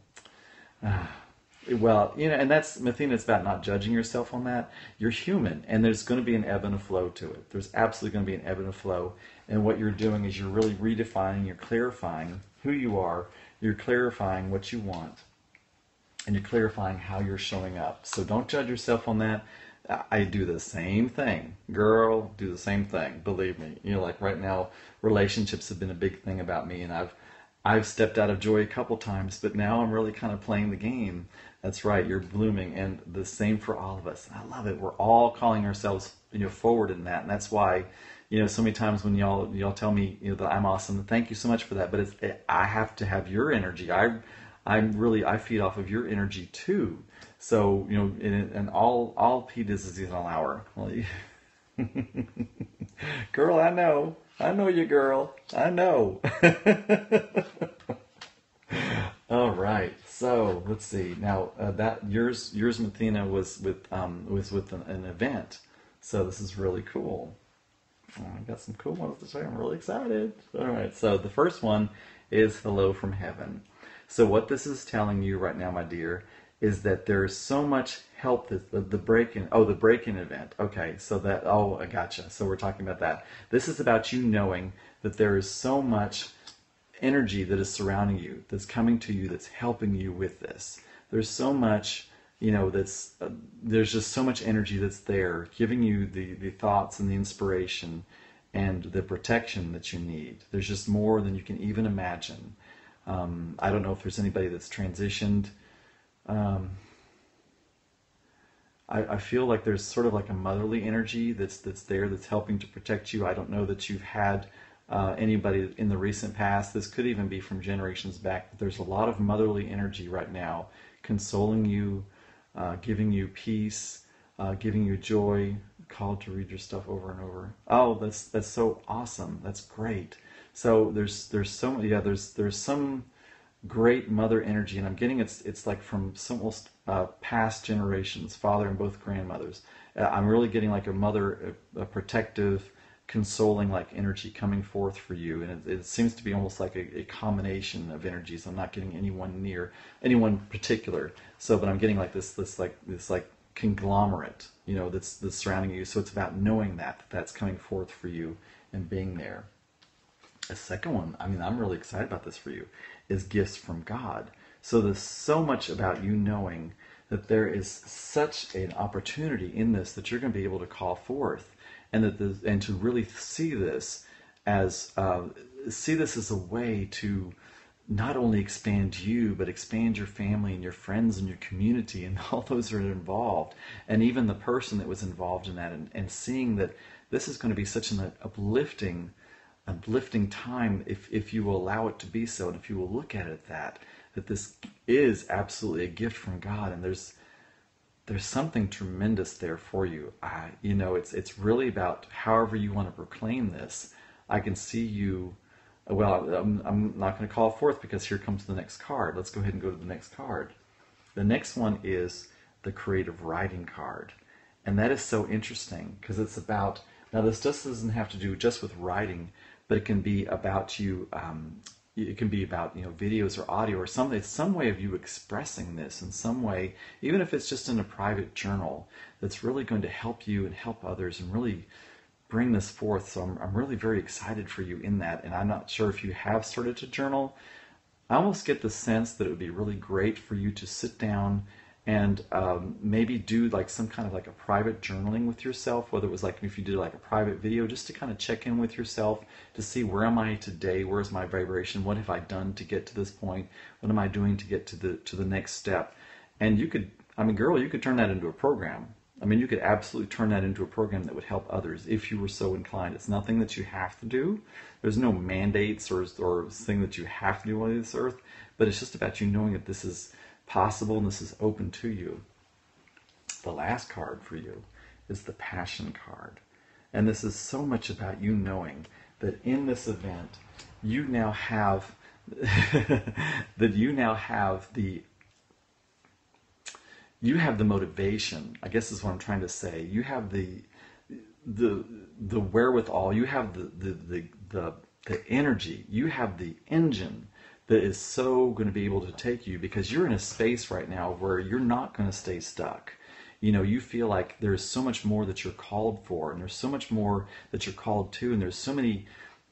Well, and that's, Athena, it's about not judging yourself on that. You're human, and there's going to be an ebb and a flow to it. There's absolutely going to be an ebb and a flow. And what you're doing is you're really redefining, you're clarifying who you are, you're clarifying what you want, and you're clarifying how you're showing up. So don't judge yourself on that. I do the same thing. Girl, do the same thing. Believe me. Like right now, relationships have been a big thing about me, and I've stepped out of joy a couple times, but now I'm really kind of playing the game. That's right, you're blooming, and the same for all of us. And I love it. We're all calling ourselves, forward in that, and that's why, so many times when y'all tell me, that I'm awesome, thank you so much for that. But I have to have your energy. I feed off of your energy too. So and all Pete is he's an allower. Well, girl, I know you, girl. I know. All right. So let's see. Now that yours, Athena, was with an event. So this is really cool. Oh, I got some cool ones to say. I'm really excited. All right. So the first one is Hello from Heaven. So what this is telling you right now, my dear, is that there's so much help that the break-in event. Okay, so I gotcha. So we're talking about that. This is about you knowing that there is so much energy that is surrounding you, that's coming to you, that's helping you with this. There's so much, there's just so much energy that's there, giving you the thoughts and the inspiration and the protection that you need. There's just more than you can even imagine. I don't know if there's anybody that's transitioned. I feel like there's sort of like a motherly energy that's there, that's helping to protect you. I don't know that you've had anybody in the recent past. This could even be from generations back. But there's a lot of motherly energy right now, consoling you, giving you peace, giving you joy. Called to read your stuff over and over. Oh, that's so awesome. That's great. So there's some great mother energy, and I'm getting it's like from some almost past generations, father and both grandmothers. I'm really getting like a mother, a protective, consoling like energy coming forth for you, and it seems to be almost like a combination of energies. I'm not getting anyone particular. So, but I'm getting like this conglomerate, that's surrounding you. So it's about knowing that's coming forth for you and being there. The second one, I'm really excited about this for you, is gifts from God. So there's so much about you knowing that there is such an opportunity in this that you're going to be able to call forth, and to really see this as a way to not only expand you, but expand your family and your friends and your community and all those that are involved, and even the person that was involved in that, and seeing that this is going to be such an uplifting time if you will allow it to be so, and if you will look at it that this is absolutely a gift from God. And there's there's something tremendous there for you. You know, it's really about however you want to proclaim this. I can see you. Well, I'm not going to call forth because here comes the next card. Let's go ahead and go to the next card. The next one is the creative writing card. And that is so interesting because it's about, now this just doesn't have to do just with writing, but it can be about you, it can be about, you know, videos or audio or something. It's some way of you expressing this in some way, even if it's just in a private journal, that's really going to help you and help others and really bring this forth. So I'm really very excited for you in that. And I'm not sure if you have started to journal. I almost get the sense that it would be really great for you to sit down and maybe do like some kind of like a private journaling with yourself, whether it was like if you did like a private video, just to kind of check in with yourself to see, where am I today? Where's my vibration? What have I done to get to this point? What am I doing to get to the next step? And you could, I mean, girl, you could turn that into a program. I mean, you could absolutely turn that into a program that would help others if you were so inclined. It's nothing that you have to do. There's no mandates or thing that you have to do on this earth, but it's just about you knowing that this is possible and this is open to you. The last card for you is the Passion card. And this is so much about you knowing that in this event, you now have that you have the motivation, I guess is what I'm trying to say. You have the wherewithal, you have the energy, you have the engine that is so going to be able to take you, because you're in a space right now where you're not going to stay stuck. You know, you feel like there's so much more that you're called for, and there's so much more that you're called to, and there's so many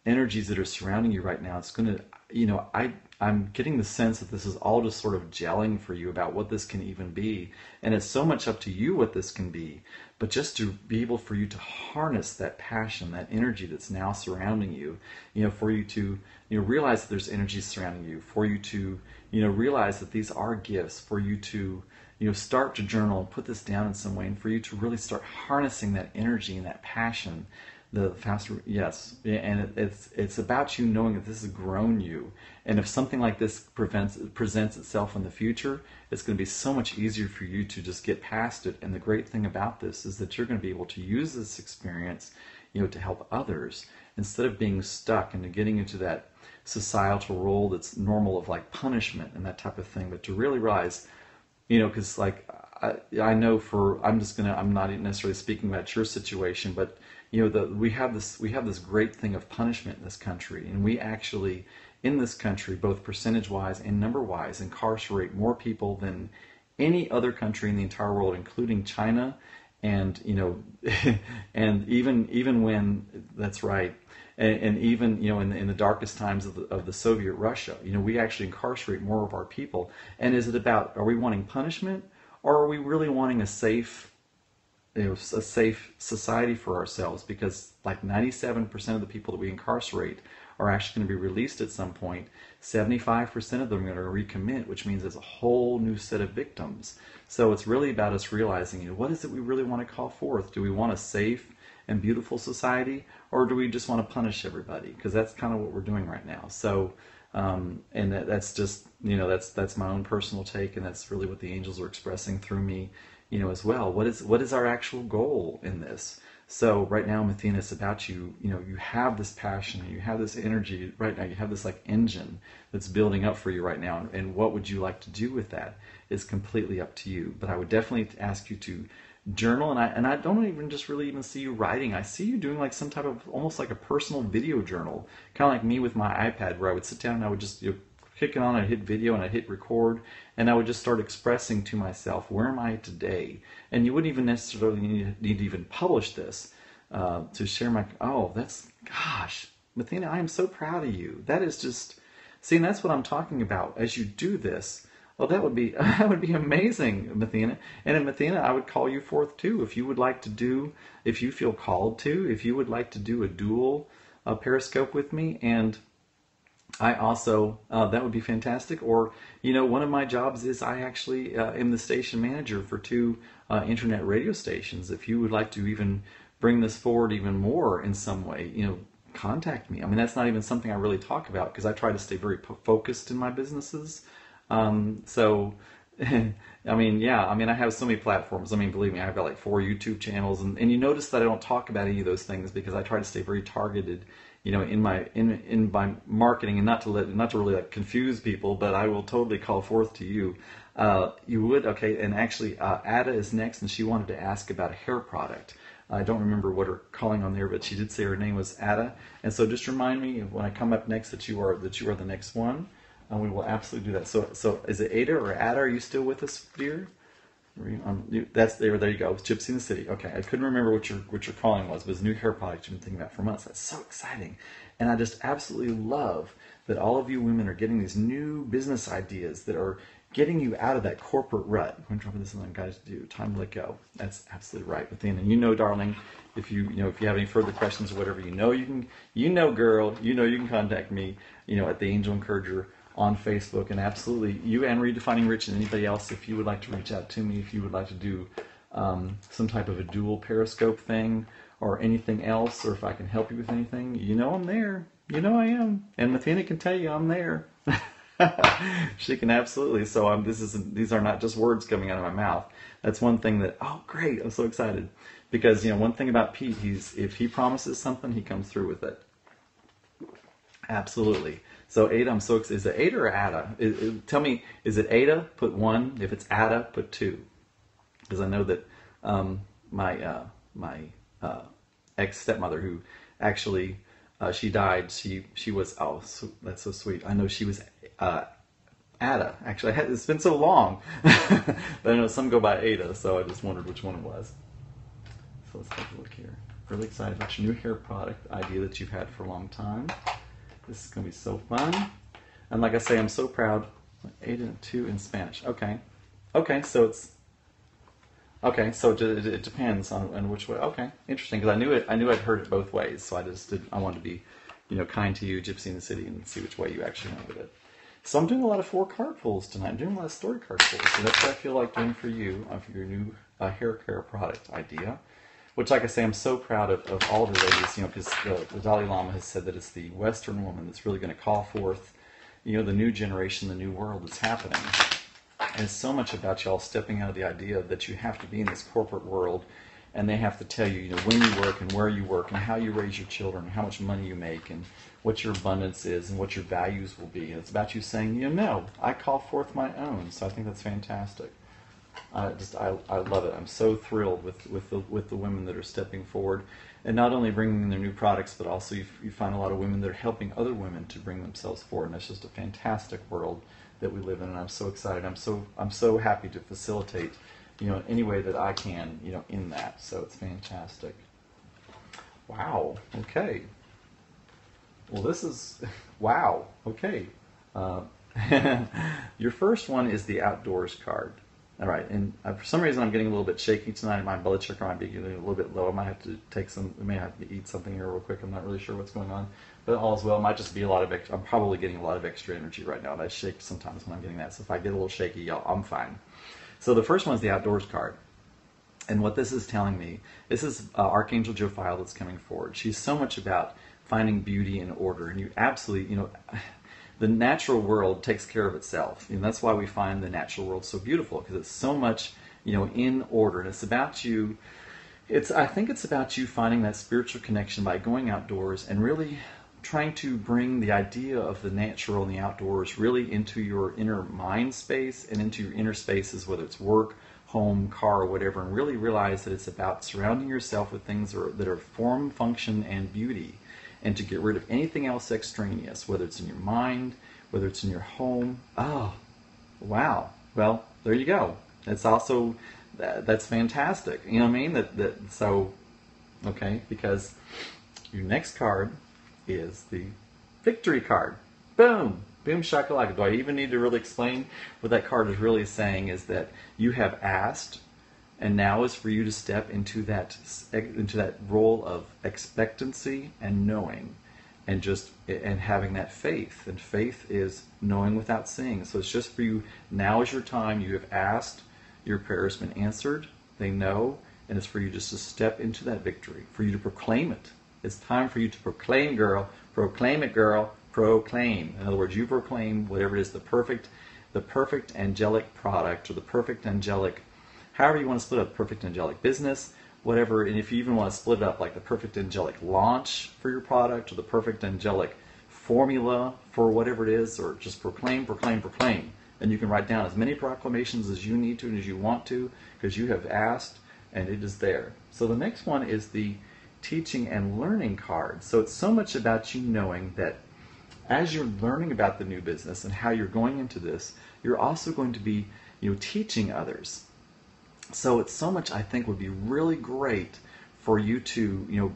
energies that are surrounding you right now. It's going to, you know, I'm getting the sense that this is all just sort of gelling for you about what this can even be. And it's so much up to you what this can be. But just to be able for you to harness that passion, that energy that's now surrounding you, you know, for you to, you know, realize that there's energy surrounding you, for you to, you know, realize that these are gifts, for you to, you know, start to journal and put this down in some way, and for you to really start harnessing that energy and that passion. The faster, yes, and it's about you knowing that this has grown you, and if something like this presents itself in the future, it's going to be so much easier for you to just get past it. And the great thing about this is that you're going to be able to use this experience, you know, to help others, instead of being stuck and getting into that societal role that's normal of like punishment and that type of thing, but to really realize, you know, because like I know I'm not necessarily speaking about your situation, but you know, we have this great thing of punishment in this country, and we actually, in this country, both percentage-wise and number-wise, incarcerate more people than any other country in the entire world, including China, and you know, and even when that's right, and even, you know, in the darkest times of the Soviet Russia, you know, we actually incarcerate more of our people. And is it about, are we wanting punishment, or are we really wanting a safe, you know, a safe society for ourselves? Because like 97% of the people that we incarcerate are actually going to be released at some point. 75% of them are going to recommit, which means there's a whole new set of victims. So it's really about us realizing, you know, what is it we really want to call forth? Do we want a safe and beautiful society, or do we just want to punish everybody? Because that's kind of what we're doing right now. So, and that's just, you know, that's my own personal take, and that's really what the angels are expressing through me, you know, as well. What is our actual goal in this? So right now, Mathena, it's about you. You know, you have this passion, you have this energy right now. You have this like engine that's building up for you right now. And what would you like to do with that is completely up to you. But I would definitely ask you to journal, and I don't even just really even see you writing. I see you doing like some type of almost like a personal video journal, kind of like me with my iPad, where I would sit down and I would just, you know, click it on, I'd hit video and I'd hit record, and I would just start expressing to myself, where am I today? And you wouldn't even necessarily need to even publish this to share my, oh, that's, gosh, Mathena, I am so proud of you. That is just, see, and that's what I'm talking about. As you do this, well, that would be amazing, Mathena. And in Mathena, I would call you forth too, if you would like to do, if you feel called to, if you would like to do a dual Periscope with me. And I also, that would be fantastic. Or, you know, one of my jobs is I actually am the station manager for 2 internet radio stations. If you would like to even bring this forward even more in some way, you know, contact me. I mean, that's not even something I really talk about, because I try to stay very focused in my businesses. So, I mean, yeah, I mean, I have so many platforms. I mean, believe me, I've got like 4 YouTube channels, and you notice that I don't talk about any of those things because I try to stay very targeted, in my marketing, and not to really like confuse people, but I will totally call forth to you. You would, okay, and actually, Ada is next, and she wanted to ask about a hair product. I don't remember what her calling on there, but she did say her name was Ada, and so just remind me when I come up next that you are the next one. And we will absolutely do that. So is it Ada or Ada? Are you still with us, dear? That's there. There you go. It's Gypsy in the City. Okay, I couldn't remember what your calling was, but it's a new hair product you've been thinking about for months. That's so exciting, and I just absolutely love that all of you women are getting these new business ideas that are getting you out of that corporate rut. I'm going to drop this in, guys. Do time to let go. That's absolutely right, Nathaniel. And darling, if you have any further questions or whatever, you can, girl, you can contact me, at the Angel Encourager on Facebook, and absolutely you and Redefining Rich and anybody else, if you would like to reach out to me, if you would like to do some type of a dual Periscope thing or anything else, or if I can help you with anything, I'm there. I am, and Nathaniel can tell you I'm there. She can absolutely. So these are not just words coming out of my mouth. That's one thing that, oh great, I'm so excited, because one thing about Pete, if he promises something, he comes through with it. Absolutely. So Ada, I'm so excited. Is it Ada or Ada? Tell me, is it Ada? Put 1. If it's Ada, put 2. Because I know that my ex stepmother, who actually she died, she was, oh, so, that's so sweet. I know she was Ada. Actually, it's been so long, but I know some go by Ada, so I just wondered which one it was. So let's take a look here. Really excited about your new hair product idea that you've had for a long time. This is going to be so fun. And like I say, I'm so proud. 8 and 2 in Spanish. Okay. Okay, so it's... Okay, so it depends on which way. Okay, interesting, because I knew I'd heard it both ways, so I wanted to be, kind to you, Gypsy in the City, and see which way you actually went with it. So I'm doing a lot of 4-card pulls tonight. I'm doing a lot of story card pulls, so that's what I feel like doing for you, for your new hair care product idea. Which, like I say, I'm so proud of all the ladies, because the Dalai Lama has said that it's the Western woman that's really going to call forth, the new generation, the new world that's happening. And it's so much about y'all stepping out of the idea that you have to be in this corporate world, and they have to tell you, when you work and where you work and how you raise your children and how much money you make and what your abundance is and what your values will be. And it's about you saying, no, I call forth my own. So I think that's fantastic. I love it. I'm so thrilled with the women that are stepping forward, and not only bringing their new products, but also you find a lot of women that are helping other women to bring themselves forward. And it's just a fantastic world that we live in, and I'm so excited. I'm so happy to facilitate, any way that I can, in that. So it's fantastic. Wow. Okay. Well, this is wow. Okay. Your first one is the Outdoors card. All right, and for some reason I'm getting a little bit shaky tonight. My blood sugar might be getting a little bit low. I might have to eat something here real quick. I'm not really sure what's going on, but all's well. It might just be a lot of extra. I'm probably getting a lot of extra energy right now, and I shake sometimes when I'm getting that. So if I get a little shaky, y'all, I'm fine. So the first one is the Outdoors card, and what this is telling me, this is Archangel Jophiel that's coming forward. She's so much about finding beauty and order, and you absolutely, the natural world takes care of itself. And that's why we find the natural world so beautiful, because it's so much, in order. And it's about you. I think it's about you finding that spiritual connection by going outdoors and really trying to bring the idea of the natural and the outdoors really into your inner mind space and into your inner spaces, whether it's work, home, car, or whatever, and really realize that it's about surrounding yourself with things that are form, function, and beauty, and to get rid of anything else extraneous, whether it's in your mind, whether it's in your home. Oh, wow. Well, there you go. It's also, that's fantastic. You know what I mean? So, okay, because your next card is the Victory card. Boom. Boom shakalaka. Do I even need to really explain what that card is really saying? Is that you have asked, and now is for you to step into that role of expectancy and knowing, and having that faith. And faith is knowing without seeing. So it's just for you. Now is your time. You have asked. Your prayer has been answered. They know, and it's for you just to step into that victory. For you to proclaim it. It's time for you to proclaim, girl. Proclaim it, girl. Proclaim. In other words, you proclaim whatever it is, the perfect the perfect angelic product or the perfect angelic, however you want to split up, perfect angelic business, whatever. And if you even want to split it up like the perfect angelic launch for your product or the perfect angelic formula for whatever it is, or just proclaim, proclaim, proclaim. And you can write down as many proclamations as you need to and as you want to, because you have asked and it is there. So the next one is the teaching and learning card. So it's so much about you knowing that as you're learning about the new business and how you're going into this, you're also going to be, teaching others. So it's so much, I think, would be really great for you to,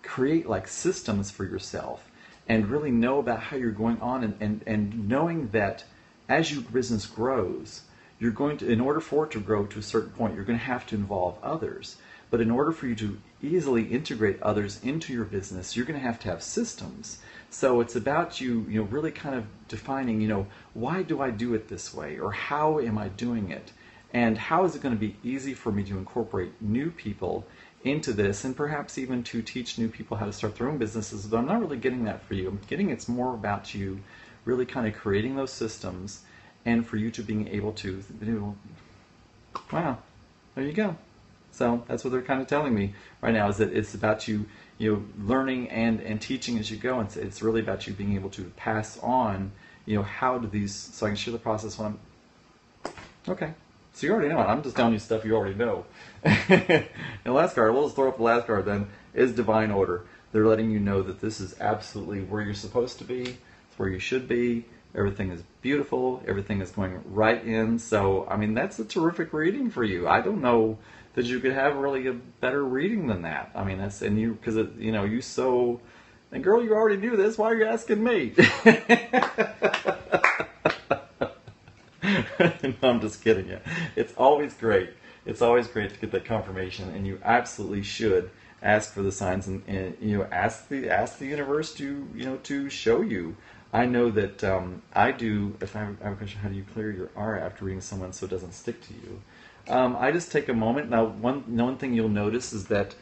create like systems for yourself and really know about how you're going on, and knowing that as your business grows, you're going to, in order for it to grow to a certain point, you're going to have to involve others. But in order for you to easily integrate others into your business, you're going to have systems. So it's about you, really kind of defining, why do I do it this way? Or how am I doing it? And how is it going to be easy for me to incorporate new people into this, and perhaps even to teach new people how to start their own businesses? But I'm not really getting that for you. I'm getting it's more about you really kind of creating those systems, and for you to being able to, wow, there you go. So that's what they're kind of telling me right now, is that it's about you, learning and teaching as you go. And it's really about you being able to pass on, how do these, so I can share the process when I'm, okay. So you already know it. I'm just telling you stuff you already know. And the last card, we'll just throw up the last card then, is divine order. They're letting you know that this is absolutely where you're supposed to be. It's where you should be. Everything is beautiful. Everything is going right in. So, I mean, that's a terrific reading for you. I don't know that you could have really a better reading than that. I mean, that's, and you, because, you so, and girl, you already knew this. Why are you asking me? No, I'm just kidding you. It's always great. It's always great to get that confirmation, and you absolutely should ask for the signs, and ask the universe to to show you. I know that I do. If I have a question, how do you clear your aura after reading someone so it doesn't stick to you? I just take a moment. Now, one thing you'll notice is that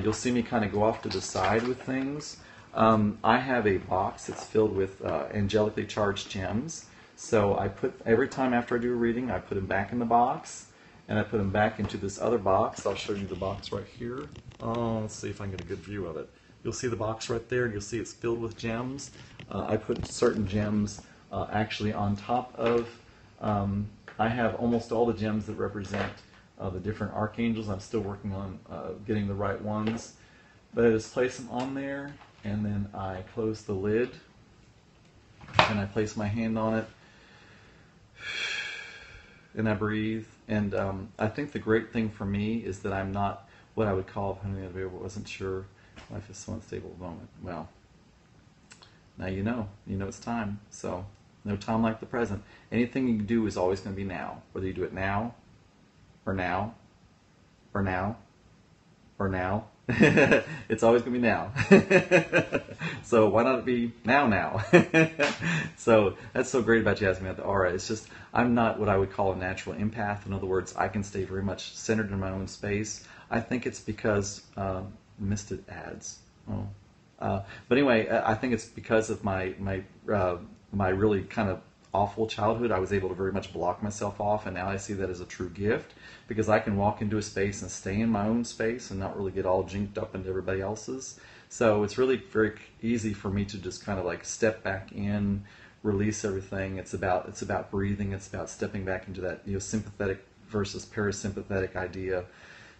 you'll see me kind of go off to the side with things. I have a box that's filled with angelically charged gems. So I put, every time after I do a reading, I put them back in the box, and I put them back into this other box. I'll show you the box right here. Let's see if I can get a good view of it. You'll see the box right there, and you'll see it's filled with gems. I put certain gems actually on top of, I have almost all the gems that represent the different archangels. I'm still working on getting the right ones. But I just place them on there, and then I close the lid, and I place my hand on it, and I breathe. And I think the great thing for me is that I'm not what I would call, I wasn't sure, life is so unstable at the moment. Well, now you know it's time. So no time like the present. Anything you do is always going to be now, whether you do it now, or now, or now, or now. It's always going to be now. So why not be now? So that's so great about you asking me about the aura. It's just, I'm not what I would call a natural empath. In other words, I can stay very much centered in my own space. I think it's because, missed it, ads. Oh. But anyway, I think it's because of my really kind of awful childhood. I was able to very much block myself off, and now I see that as a true gift, because I can walk into a space and stay in my own space and not really get all jinked up into everybody else's. So it's really very easy for me to just kind of like step back in, release everything. It's about breathing. It's about stepping back into that sympathetic versus parasympathetic idea.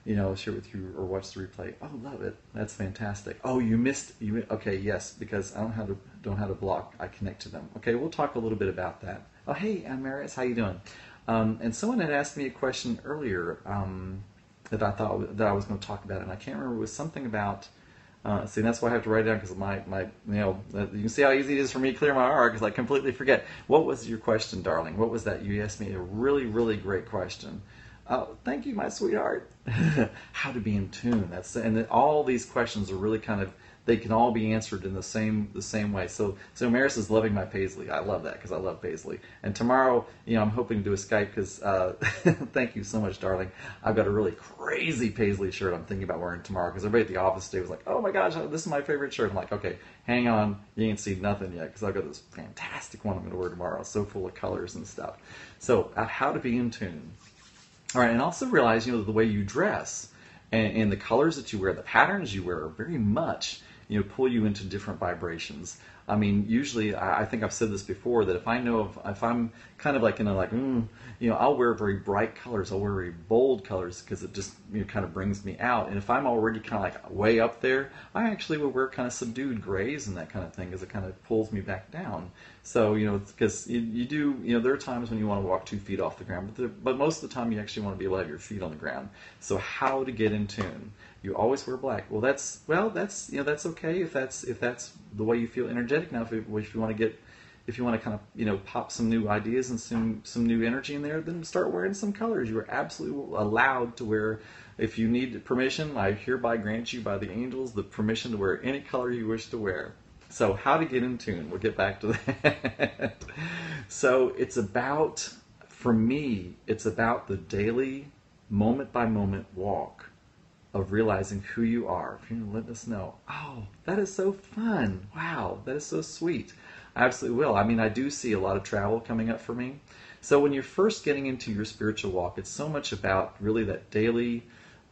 Share with you or watch the replay. Oh, love it. That's fantastic. Oh, you missed. Okay, yes, because I don't know how to block. I connect to them. Okay, we'll talk a little bit about that. Oh, hey, Ann Marius, how you doing? And someone had asked me a question earlier that I thought that I was going to talk about, and I can't remember. It was something about. See, that's why I have to write it down, because you can see how easy it is for me to clear my aura, because I completely forget. What was your question, darling? What was that? You asked me a really, really great question. Oh, thank you, my sweetheart. How to be in tune. And all these questions are really kind of they can all be answered in the same way. So Maris is loving my paisley. I love that because I love paisley. And tomorrow, I'm hoping to do a Skype because thank you so much, darling. I've got a really crazy paisley shirt I'm thinking about wearing tomorrow because everybody at the office today was like, "Oh my gosh, this is my favorite shirt." I'm like, "Okay, hang on, you ain't seen nothing yet because I've got this fantastic one I'm going to wear tomorrow, so full of colors and stuff." So how to be in tune. All right, and also realize, the way you dress and the colors that you wear, the patterns you wear are very much, pull you into different vibrations. I mean, usually, I think I've said this before, that if I'm kind of like I'll wear very bright colors, I'll wear very bold colors because it just kind of brings me out. And if I'm already kind of like way up there, I actually will wear kind of subdued grays and that kind of thing because it kind of pulls me back down. So, because you do, there are times when you want to walk 2 feet off the ground, but most of the time you actually want to be able to have your feet on the ground. So how to get in tune? You always wear black. Well, that's okay if that's the way you feel energetic. Now, if you want to kind of pop some new ideas and some new energy in there, then start wearing some colors. You are absolutely allowed to wear. If you need permission, I hereby grant you by the angels the permission to wear any color you wish to wear. So how to get in tune? We'll get back to that. So for me, it's about the daily, moment by moment walk of realizing who you are. If you're letting us know, oh, that is so fun. Wow, that is so sweet. I absolutely will. I mean, I do see a lot of travel coming up for me. So when you're first getting into your spiritual walk, it's so much about really that daily,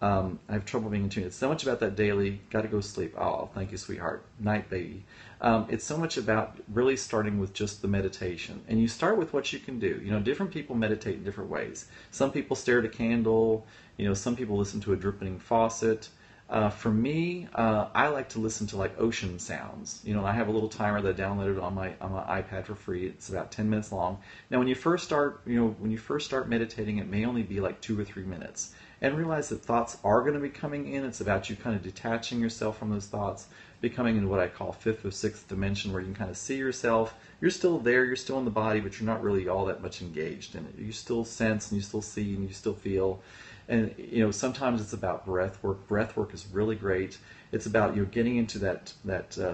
I have trouble being in tune. It's so much about that daily, got to go sleep. Oh, thank you, sweetheart. Night, baby. It's so much about really starting with just the meditation. And you start with what you can do. Different people meditate in different ways. Some people stare at a candle. Some people listen to a dripping faucet. For me, I like to listen to like ocean sounds. I have a little timer that I downloaded on my iPad for free. It's about 10 minutes long. Now, when you first start meditating, it may only be like 2 or 3 minutes. And realize that thoughts are going to be coming in. It's about you kind of detaching yourself from those thoughts, becoming in what I call 5th or 6th dimension, where you can kind of see yourself. You're still there, you're still in the body, but you're not really all that much engaged in it. You still sense and you still see and you still feel. And sometimes it's about breath work. Breath work is really great. It's about getting into that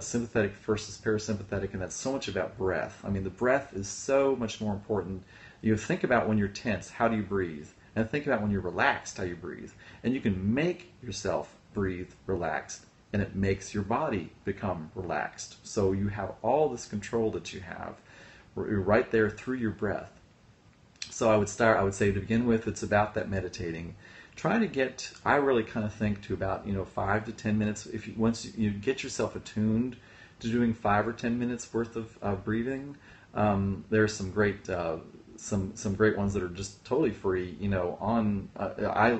sympathetic versus parasympathetic, and that's so much about breath. I mean, the breath is so much more important. Think about when you're tense, how do you breathe? And think about when you're relaxed, how you breathe. And you can make yourself breathe relaxed, and it makes your body become relaxed. So you have all this control that you have. You're right there through your breath. So I would say to begin with, it's about that meditating. Try to get, I really kind of think to about 5 to 10 minutes. Once you get yourself attuned to doing 5 or 10 minutes worth of breathing, there's some great some great ones that are just totally free. I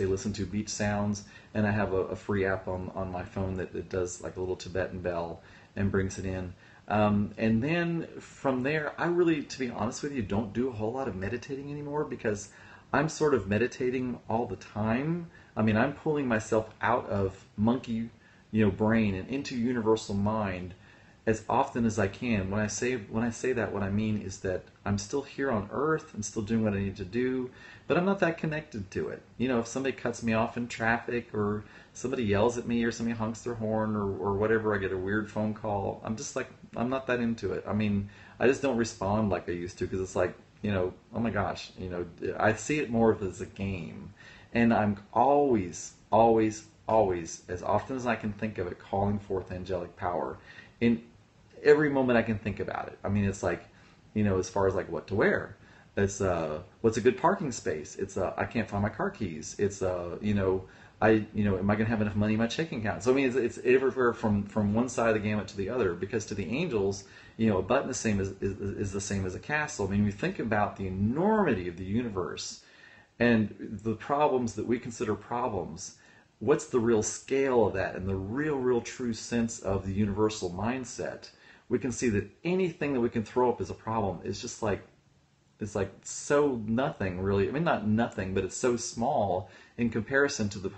listen to beach sounds, and I have a free app on my phone that does like a little Tibetan bell and brings it in. And then from there, I really, to be honest with you, don't do a whole lot of meditating anymore because I'm sort of meditating all the time. I mean, I'm pulling myself out of monkey, brain and into universal mind as often as I can. When I say that, what I mean is that I'm still here on Earth and still doing what I need to do, but I'm not that connected to it. If somebody cuts me off in traffic, or somebody yells at me, or somebody honks their horn, or whatever, I get a weird phone call, I'm just like, I'm not that into it. I mean, I just don't respond like I used to, because it's like, oh my gosh, I see it more as a game. And I'm always, as often as I can think of it, calling forth angelic power in every moment I can think about it. I mean, it's like, as far as like what to wear, it's what's a good parking space. It's I can't find my car keys. It's am I going to have enough money in my checking account? So I mean, it's everywhere from one side of the gamut to the other. Because to the angels, a button is the same as a castle. I mean, when you think about the enormity of the universe and the problems that we consider problems, what's the real scale of that and the real true sense of the universal mindset? We can see that anything that we can throw up as a problem is just like, it's like so nothing really. I mean, not nothing, but it's so small in comparison to the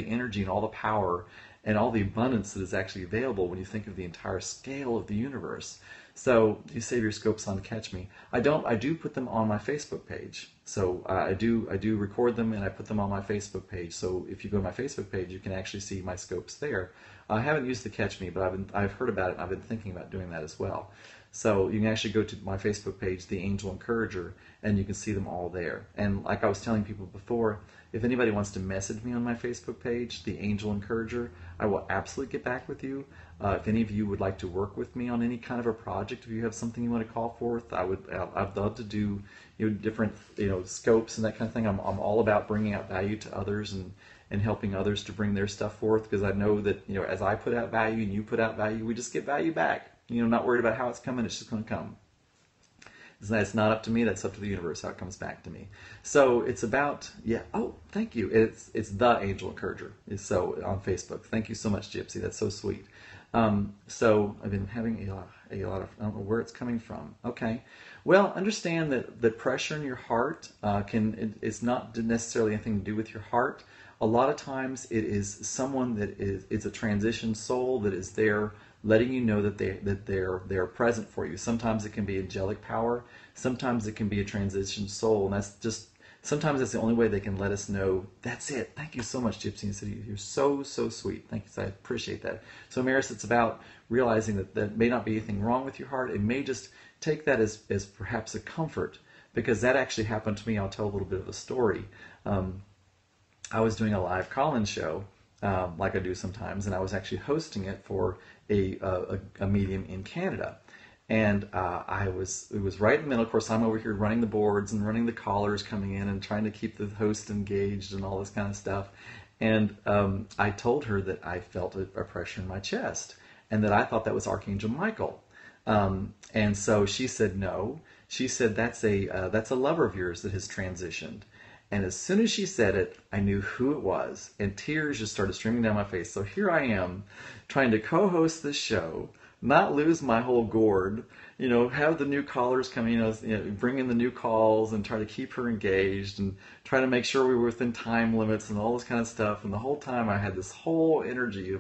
energy and all the power and all the abundance that is actually available when you think of the entire scale of the universe. So you save your scopes on Catch Me. I don't. I do put them on my Facebook page. So I do record them and I put them on my Facebook page. So if you go to my Facebook page, you can actually see my scopes there. I haven't used the Catch Me, but I've heard about it. And I've been thinking about doing that as well. So you can actually go to my Facebook page, The Angel Encourager, and you can see them all there. And like I was telling people before, if anybody wants to message me on my Facebook page, The Angel Encourager, I will absolutely get back with you. If any of you would like to work with me on any kind of a project, if you have something you want to call forth, I'd love to do different scopes and that kind of thing. I'm all about bringing out value to others and helping others to bring their stuff forth, because I know that as I put out value and you put out value, we just get value back. Not worried about how it's coming, it's just going to come. It's not up to me, that's up to the universe, how it comes back to me. So it's about, thank you. It's The Angel Encourager, so on Facebook. Thank you so much, Gypsy, that's so sweet. So I've been having a lot of, I don't know where it's coming from. Okay. Well, understand that pressure in your heart it's not necessarily anything to do with your heart. A lot of times it is someone that it's a transition soul that is there letting you know that they're present for you. Sometimes it can be angelic power. Sometimes it can be a transition soul, and sometimes that's the only way they can let us know. That's it. Thank you so much, Gypsy and City. You're so sweet. Thank you. I appreciate that. So, Maris, it's about realizing that there may not be anything wrong with your heart. It may just take that as perhaps a comfort, because that actually happened to me. I'll tell a little bit of a story. I was doing a live call-in show, like I do sometimes, and I was actually hosting it for a medium in Canada. And it was right in the middle. Of course, I'm over here running the boards and running the callers coming in and trying to keep the host engaged and all this kind of stuff. And I told her that I felt a pressure in my chest and that I thought that was Archangel Michael. And so she said no. She said that's a lover of yours that has transitioned. And as soon as she said it, I knew who it was, and tears just started streaming down my face. So here I am, trying to co-host this show, not lose my whole gourd, have the new callers coming, bring in the new calls and try to keep her engaged and try to make sure we were within time limits and all this kind of stuff. And the whole time I had this whole energy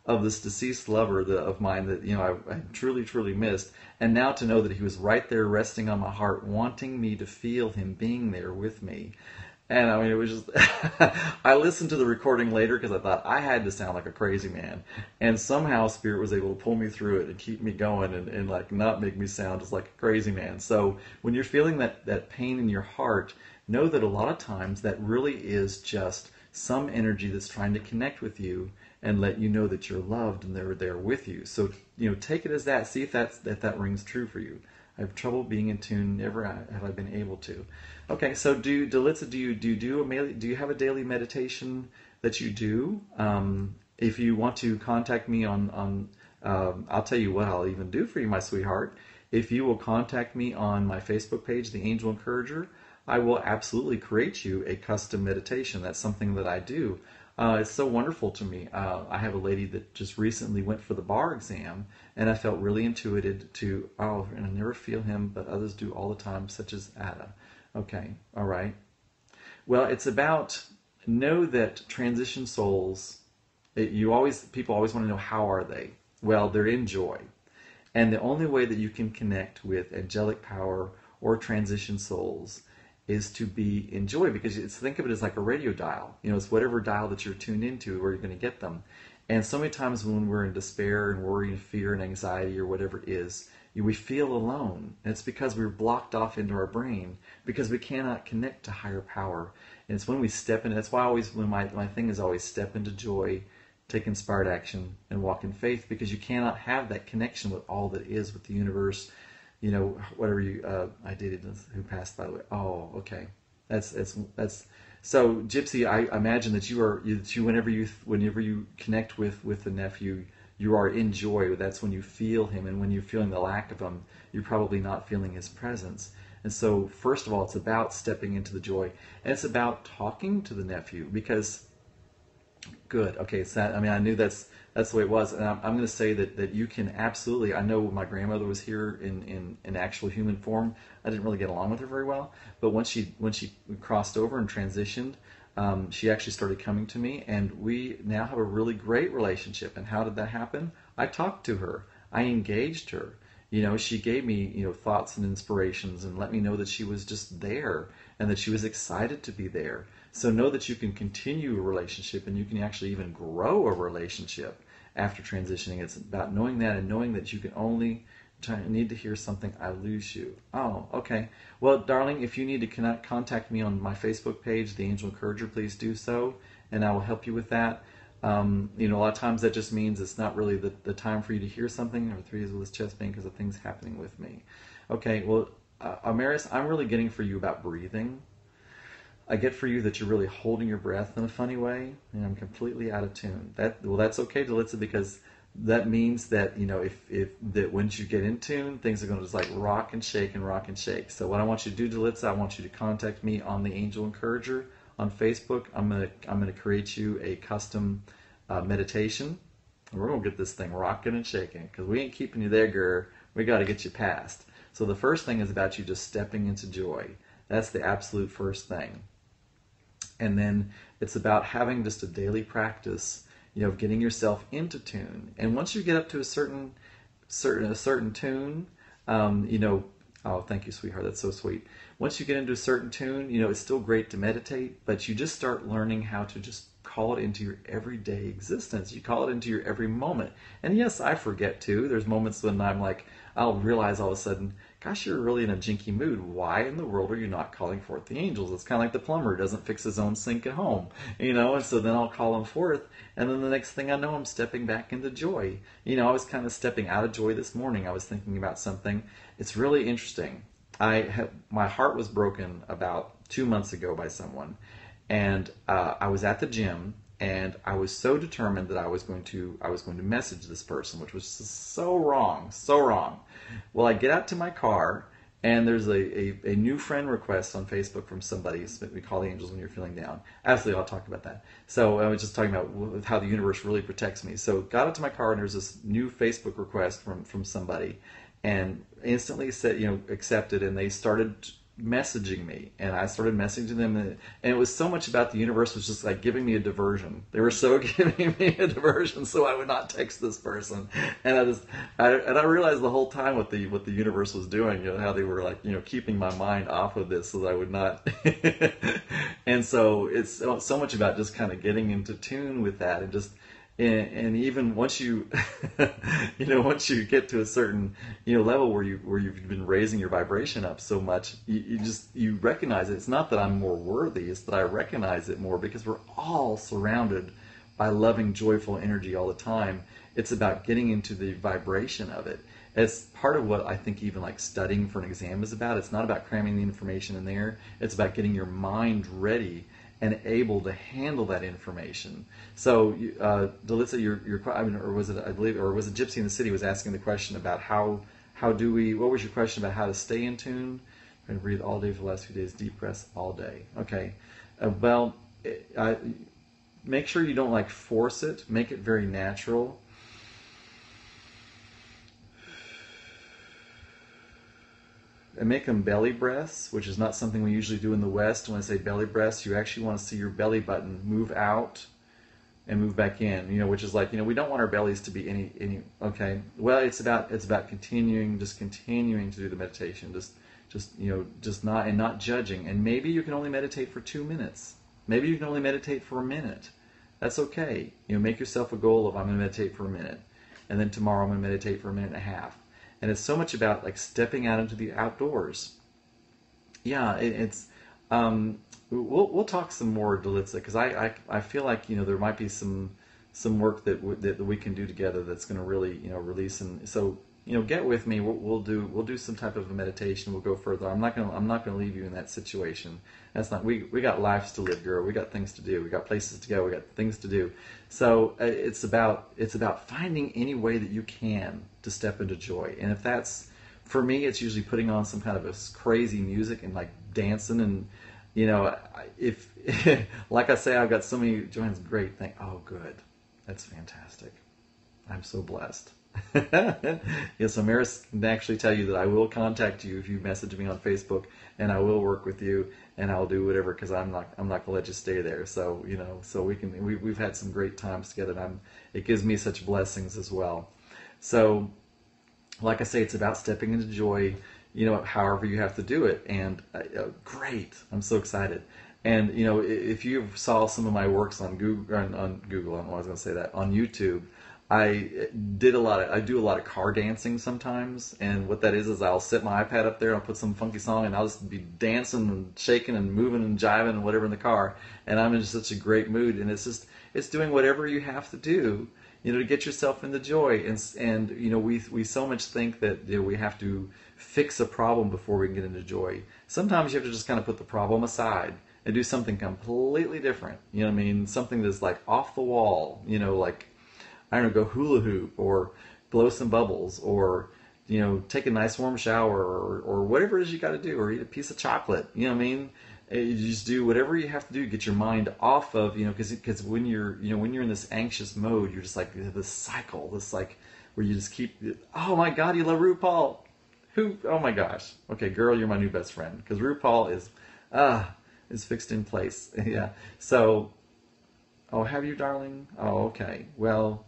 of this deceased lover of mine that I truly missed. And now to know that he was right there resting on my heart, wanting me to feel him being there with me. And I mean, it was just, I listened to the recording later because I thought I had to sound like a crazy man. And somehow Spirit was able to pull me through it and keep me going and like not make me sound just like a crazy man. So when you're feeling that pain in your heart, know that a lot of times that really is just some energy that's trying to connect with you and let you know that you're loved and they're there with you. So, take it as that. See if that rings true for you. I have trouble being in tune. Never have I been able to. Okay, so do you have a daily meditation that you do? If you want to contact me on I'll tell you what I'll even do for you, my sweetheart. If you will contact me on my Facebook page, The Angel Encourager, I will absolutely create you a custom meditation. That's something that I do. It's so wonderful to me. I have a lady that just recently went for the bar exam, and I felt really intuited to, and I never feel him, but others do all the time, such as Ada. Okay, all right. Well, it's about, know that transition souls, people always want to know, how are they? Well, they're in joy. And the only way that you can connect with angelic power or transition souls is to be in joy, because think of it as like a radio dial. It's whatever dial that you're tuned into where you're going to get them. And so many times when we're in despair and worry and fear and anxiety or whatever it is, we feel alone. And it's because we're blocked off into our brain because we cannot connect to higher power. And it's when we step in. That's why my thing is always step into joy, take inspired action, and walk in faith, because you cannot have that connection with all that is, with the universe. Whatever I dated who passed, by the way. Oh, okay. That's so, Gypsy. I imagine that whenever you connect with the nephew, you are in joy. That's when you feel him, and when you're feeling the lack of him, you're probably not feeling his presence. And so, first of all, it's about stepping into the joy, and it's about talking to the nephew, because. Good. Okay. So I knew that's the way it was, and I'm going to say that you can absolutely. I know when my grandmother was here in actual human form, I didn't really get along with her very well. But when she crossed over and transitioned, She actually started coming to me, and we now have a really great relationship. And how did that happen? I talked to her. I engaged her. She gave me, thoughts and inspirations and let me know that she was just there and that she was excited to be there. So know that you can continue a relationship and you can actually even grow a relationship after transitioning. It's about knowing that and knowing that you can only need to hear something, I lose you. Oh, okay. Well, darling, if you need to contact me on my Facebook page, The Angel Encourager, please do so, and I will help you with that. A lot of times that just means it's not really the time for you to hear something, or 3 days with his chest pain because of things happening with me. Okay, well, Amaris, I'm really getting for you about breathing. I get for you that you're really holding your breath in a funny way, and I'm completely out of tune. That's okay, Dalitza, because that means that if that once you get in tune, things are going to just like rock and shake and rock and shake. So what I want you to do, Dalitza, I want you to contact me on the Angel Encourager on Facebook. I'm gonna create you a custom meditation. We're gonna get this thing rocking and shaking because we ain't keeping you there, girl. We got to get you past. So the first thing is about you just stepping into joy. That's the absolute first thing. And then it's about having just a daily practice, of getting yourself into tune. And once you get up to a certain tune, oh, thank you, sweetheart. That's so sweet. Once you get into a certain tune, it's still great to meditate, but you just start learning how to just call it into your everyday existence. You call it into your every moment. And yes, I forget too. There's moments when I'm like, I'll realize all of a sudden, gosh, you're really in a jinky mood. Why in the world are you not calling forth the angels? It's kind of like the plumber who doesn't fix his own sink at home, and so then I'll call them forth. And then the next thing I know, I'm stepping back into joy. I was kind of stepping out of joy this morning. I was thinking about something. It's really interesting. My heart was broken about 2 months ago by someone. And I was at the gym, and I was so determined that I was going to message this person, which was so wrong, so wrong. Well, I get out to my car, and there's a new friend request on Facebook from somebody. We call the angels when you're feeling down. Absolutely, I'll talk about that. So I was just talking about how the universe really protects me. So got out to my car, and there's this new Facebook request from somebody, and instantly said, accepted, and they started messaging me, and I started messaging them, and it was so much about the universe was just like giving me a diversion. They were so giving me a diversion so I would not text this person, and I realized the whole time what the universe was doing, how they were like keeping my mind off of this so that I would not and so it's so much about just kind of getting into tune with that, and just and even once you once you get to a certain level where you've been raising your vibration up so much, you recognize it. It's not that I'm more worthy, it's that I recognize it more, because we're all surrounded by loving, joyful energy all the time. It's about getting into the vibration of it. It's part of what I think even like studying for an exam is about. It's not about cramming the information in there. It's about getting your mind ready and able to handle that information. So, Dalitza, or was it, I believe, or was it Gypsy in the City was asking the question about how do we? What was your question about how to stay in tune? And breathe all day for the last few days. Deep breaths all day. Okay. Make sure you don't like force it. Make it very natural. And make them belly breaths, which is not something we usually do in the West. When I say belly breaths, you actually want to see your belly button move out and move back in, which is like, we don't want our bellies to be any, okay. Well, it's about continuing to do the meditation, just not judging. And maybe you can only meditate for 2 minutes. Maybe you can only meditate for a minute. That's okay. Make yourself a goal of, I'm going to meditate for a minute. And then tomorrow I'm going to meditate for a minute and a half. And it's so much about like stepping out into the outdoors. Yeah, we'll talk some more, Dalitza, because I feel like there might be some work that we can do together that's going to really release. And so get with me. We'll do some type of a meditation. We'll go further. I'm not gonna leave you in that situation. That's not. We got lives to live, girl. We got things to do. We got places to go. We got things to do. So it's about finding any way that you can to step into joy. And if that's, for me, it's usually putting on some kind of a crazy music and like dancing, and if like I say, I've got so many. Joanne's great thing. Oh, good. That's fantastic. I'm so blessed. Yes, Amaris can actually tell you that I will contact you if you message me on Facebook, and I will work with you, and I'll do whatever, because I'm not gonna let you stay there. So so we've had some great times together, and it gives me such blessings as well. So, like I say, it's about stepping into joy, however you have to do it. And great, I'm so excited. And if you saw some of my works on Google, I don't know why I was going to say that, on YouTube, I do a lot of car dancing sometimes. And what that is I'll set my iPad up there, I'll put some funky song, and I'll just be dancing and shaking and moving and jiving and whatever in the car. And I'm in such a great mood. And it's doing whatever you have to do, to get yourself into joy. And we so much think that we have to fix a problem before we can get into joy. Sometimes you have to just kind of put the problem aside and do something completely different. Something that's like off the wall. Like, I don't know, go hula hoop or blow some bubbles, or take a nice warm shower, or whatever it is you got to do, or eat a piece of chocolate. You just do whatever you have to do to get your mind off of, because when you're in this anxious mode, you're just like this cycle, where you just keep, oh my God, you love RuPaul. Oh my gosh. Okay, girl, you're my new best friend, because RuPaul is fixed in place. Yeah. So, oh, have you, darling? Oh, okay. Well,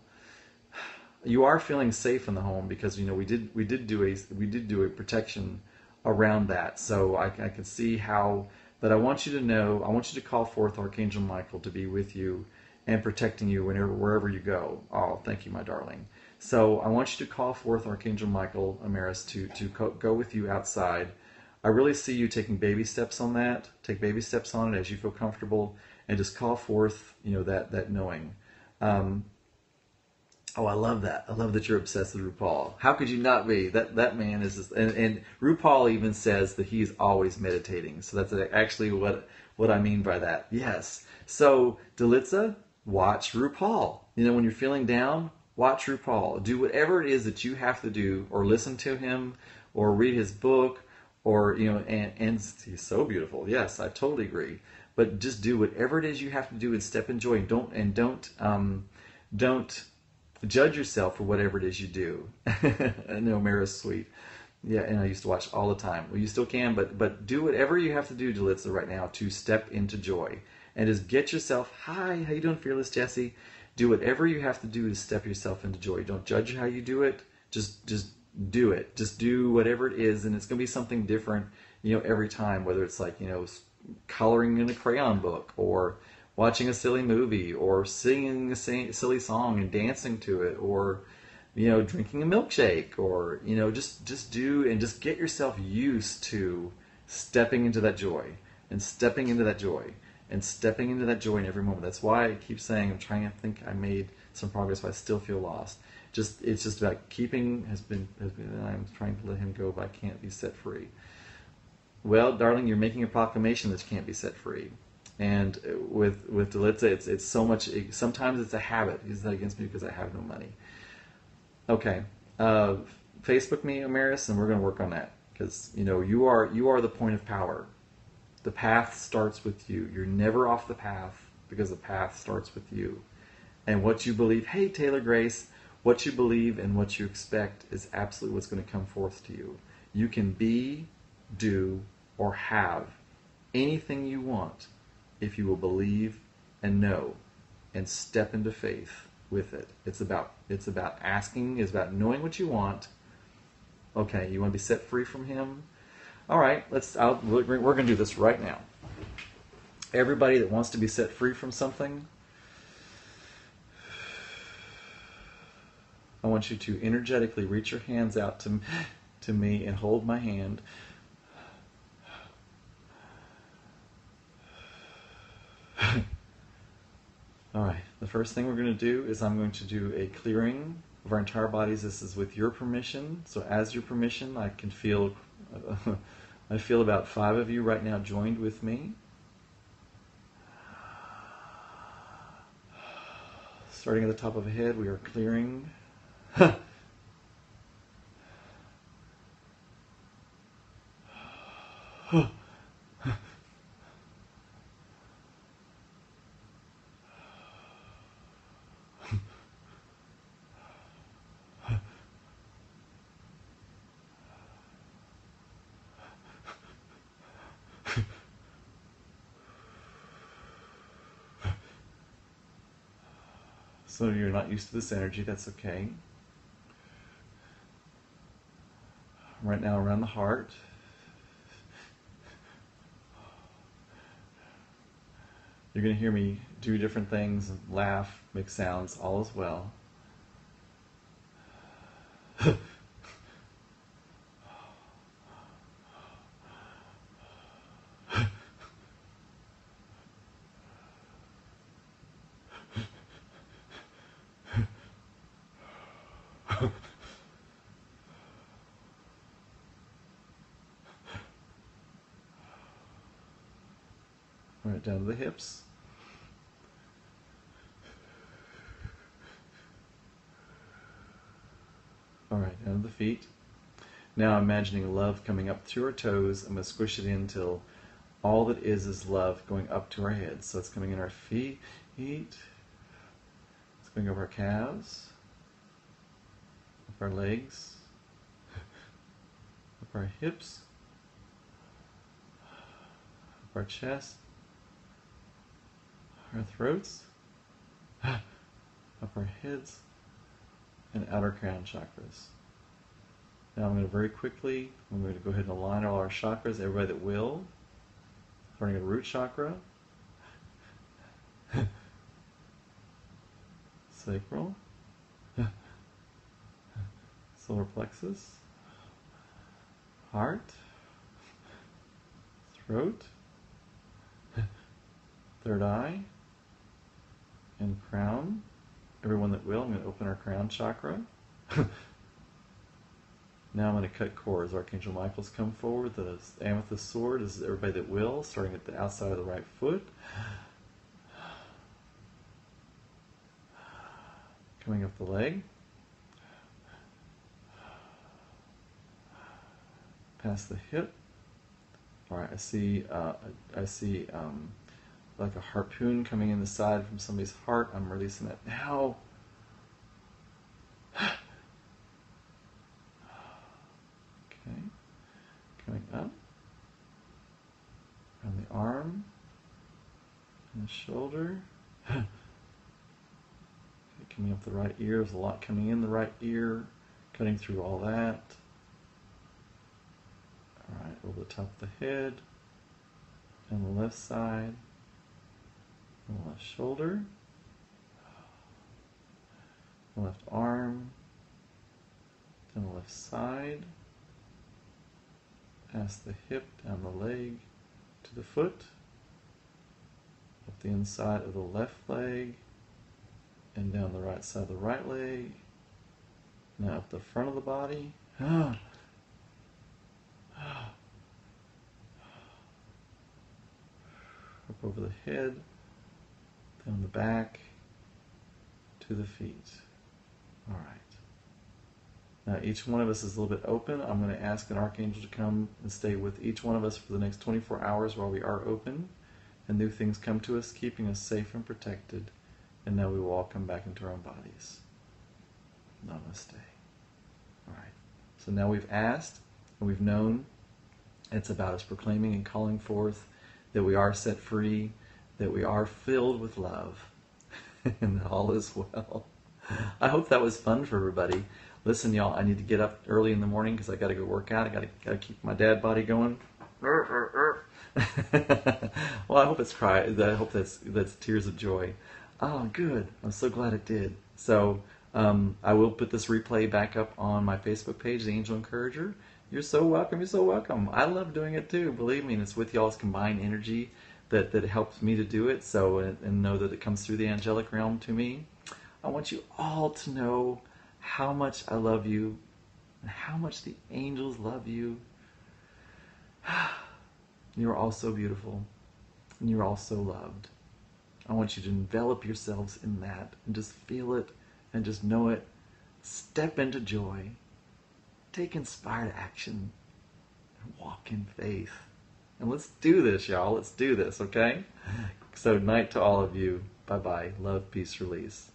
you are feeling safe in the home, because we did do a protection around that. So I can see how. But I want you to call forth Archangel Michael to be with you and protecting you wherever you go. Oh, thank you, my darling. So I want you to call forth Archangel Michael, Amaris, to go with you outside. I really see you taking baby steps on that. Take baby steps on it as you feel comfortable, and just call forth, that knowing. Oh, I love that. I love that you're obsessed with RuPaul. How could you not be? That man is just, and RuPaul even says that he's always meditating. So that's actually what I mean by that. Yes. So, Delitza, watch RuPaul. When you're feeling down, watch RuPaul. Do whatever it is that you have to do, or listen to him, or read his book, or and he's so beautiful. Yes, I totally agree. But just do whatever it is you have to do, and step in joy. Don't judge yourself for whatever it is you do. I know Mara's sweet. Yeah, and I used to watch all the time. Well, you still can, but do whatever you have to do, Delitza, right now to step into joy. And just get yourself, hi, how you doing, Fearless Jessie? Do whatever you have to do to step yourself into joy. Don't judge how you do it. Just do it. Just do whatever it is, and it's going to be something different, every time, whether it's like, coloring in a crayon book, or watching a silly movie, or singing a silly song and dancing to it, or drinking a milkshake, or just do, and just get yourself used to stepping into that joy, and stepping into that joy, and stepping into that joy in every moment. That's why I keep saying I'm trying to think I made some progress, but I still feel lost. It's just about keeping I'm trying to let him go, but I can't be set free. Well, darling, you're making a proclamation that you can't be set free. And with Delitza, it's so much. Sometimes it's a habit. He's not against me because I have no money. Okay, Facebook me, Amaris, and we're going to work on that, because you are the point of power. The path starts with you. You're never off the path, because the path starts with you. And what you believe. Hey, Taylor Grace, what you believe and what you expect is absolutely what's going to come forth to you. You can be, do, or have anything you want, if you will believe and know and step into faith with it. It's about asking, it's about knowing what you want. Okay, you want to be set free from him? All right, we're going to do this right now. Everybody that wants to be set free from something, I want you to energetically reach your hands out to me and hold my hand. All right, the first thing we're going to do is I'm going to do a clearing of our entire bodies. This is with your permission. So as your permission, I can feel, I feel about 5 of you right now joined with me. Starting at the top of the head, we are clearing. So you're not used to this energy, that's okay. Right now around the heart. You're going to hear me do different things, laugh, make sounds, all is well. Right down to the hips. All right, down to the feet. Now I'm imagining love coming up through our toes. I'm going to squish it in until all that is love going up to our heads. So it's coming in our feet. It's going over our calves, up our legs, up our hips, up our chest, our throats, up our heads, and outer crown chakras. Now I'm going to very quickly, I'm going to go ahead and align all our chakras, everybody that will. Starting at root chakra, sacral, solar plexus, heart, throat, third eye, and crown. Everyone that will, I'm going to open our crown chakra. Now I'm going to cut cords. Archangel Michael's come forward. The amethyst sword is everybody that will, starting at the outside of the right foot. Coming up the leg. Past the hip. All right, I see like a harpoon coming in the side from somebody's heart. I'm releasing that now. Okay, coming up around the arm and the shoulder. Okay, coming up the right ear. There's a lot coming in the right ear, cutting through all that. All right, over the top of the head, and the left side, and the left shoulder, the left arm, then the left side, past the hip, down the leg, to the foot, up the inside of the left leg, and down the right side of the right leg, now up the front of the body, up over the head, down the back, to the feet. All right. Now each one of us is a little bit open. I'm going to ask an archangel to come and stay with each one of us for the next 24 hours while we are open, and new things come to us, keeping us safe and protected. And now we will all come back into our own bodies. Namaste. All right. So now we've asked and we've known. It's about us proclaiming and calling forth that we are set free, that we are filled with love, and that all is well. I hope that was fun for everybody. Listen, y'all, I need to get up early in the morning because I got to go work out. I got to keep my dad body going. Well, I hope it's cry. I hope that's tears of joy. Oh, good. I'm so glad it did. So I will put this replay back up on my Facebook page, The Angel Encourager. You're so welcome. You're so welcome. I love doing it too. Believe me, and it's with y'all's combined energy that helps me to do it. So and know that it comes through the angelic realm to me. I want you all to know how much I love you and how much the angels love you. You're all so beautiful and you're all so loved. I want you to envelop yourselves in that and just feel it and just know it. Step into joy. Take inspired action and walk in faith. And let's do this, y'all. Let's do this, okay? So night to all of you. Bye-bye. Love, peace, release.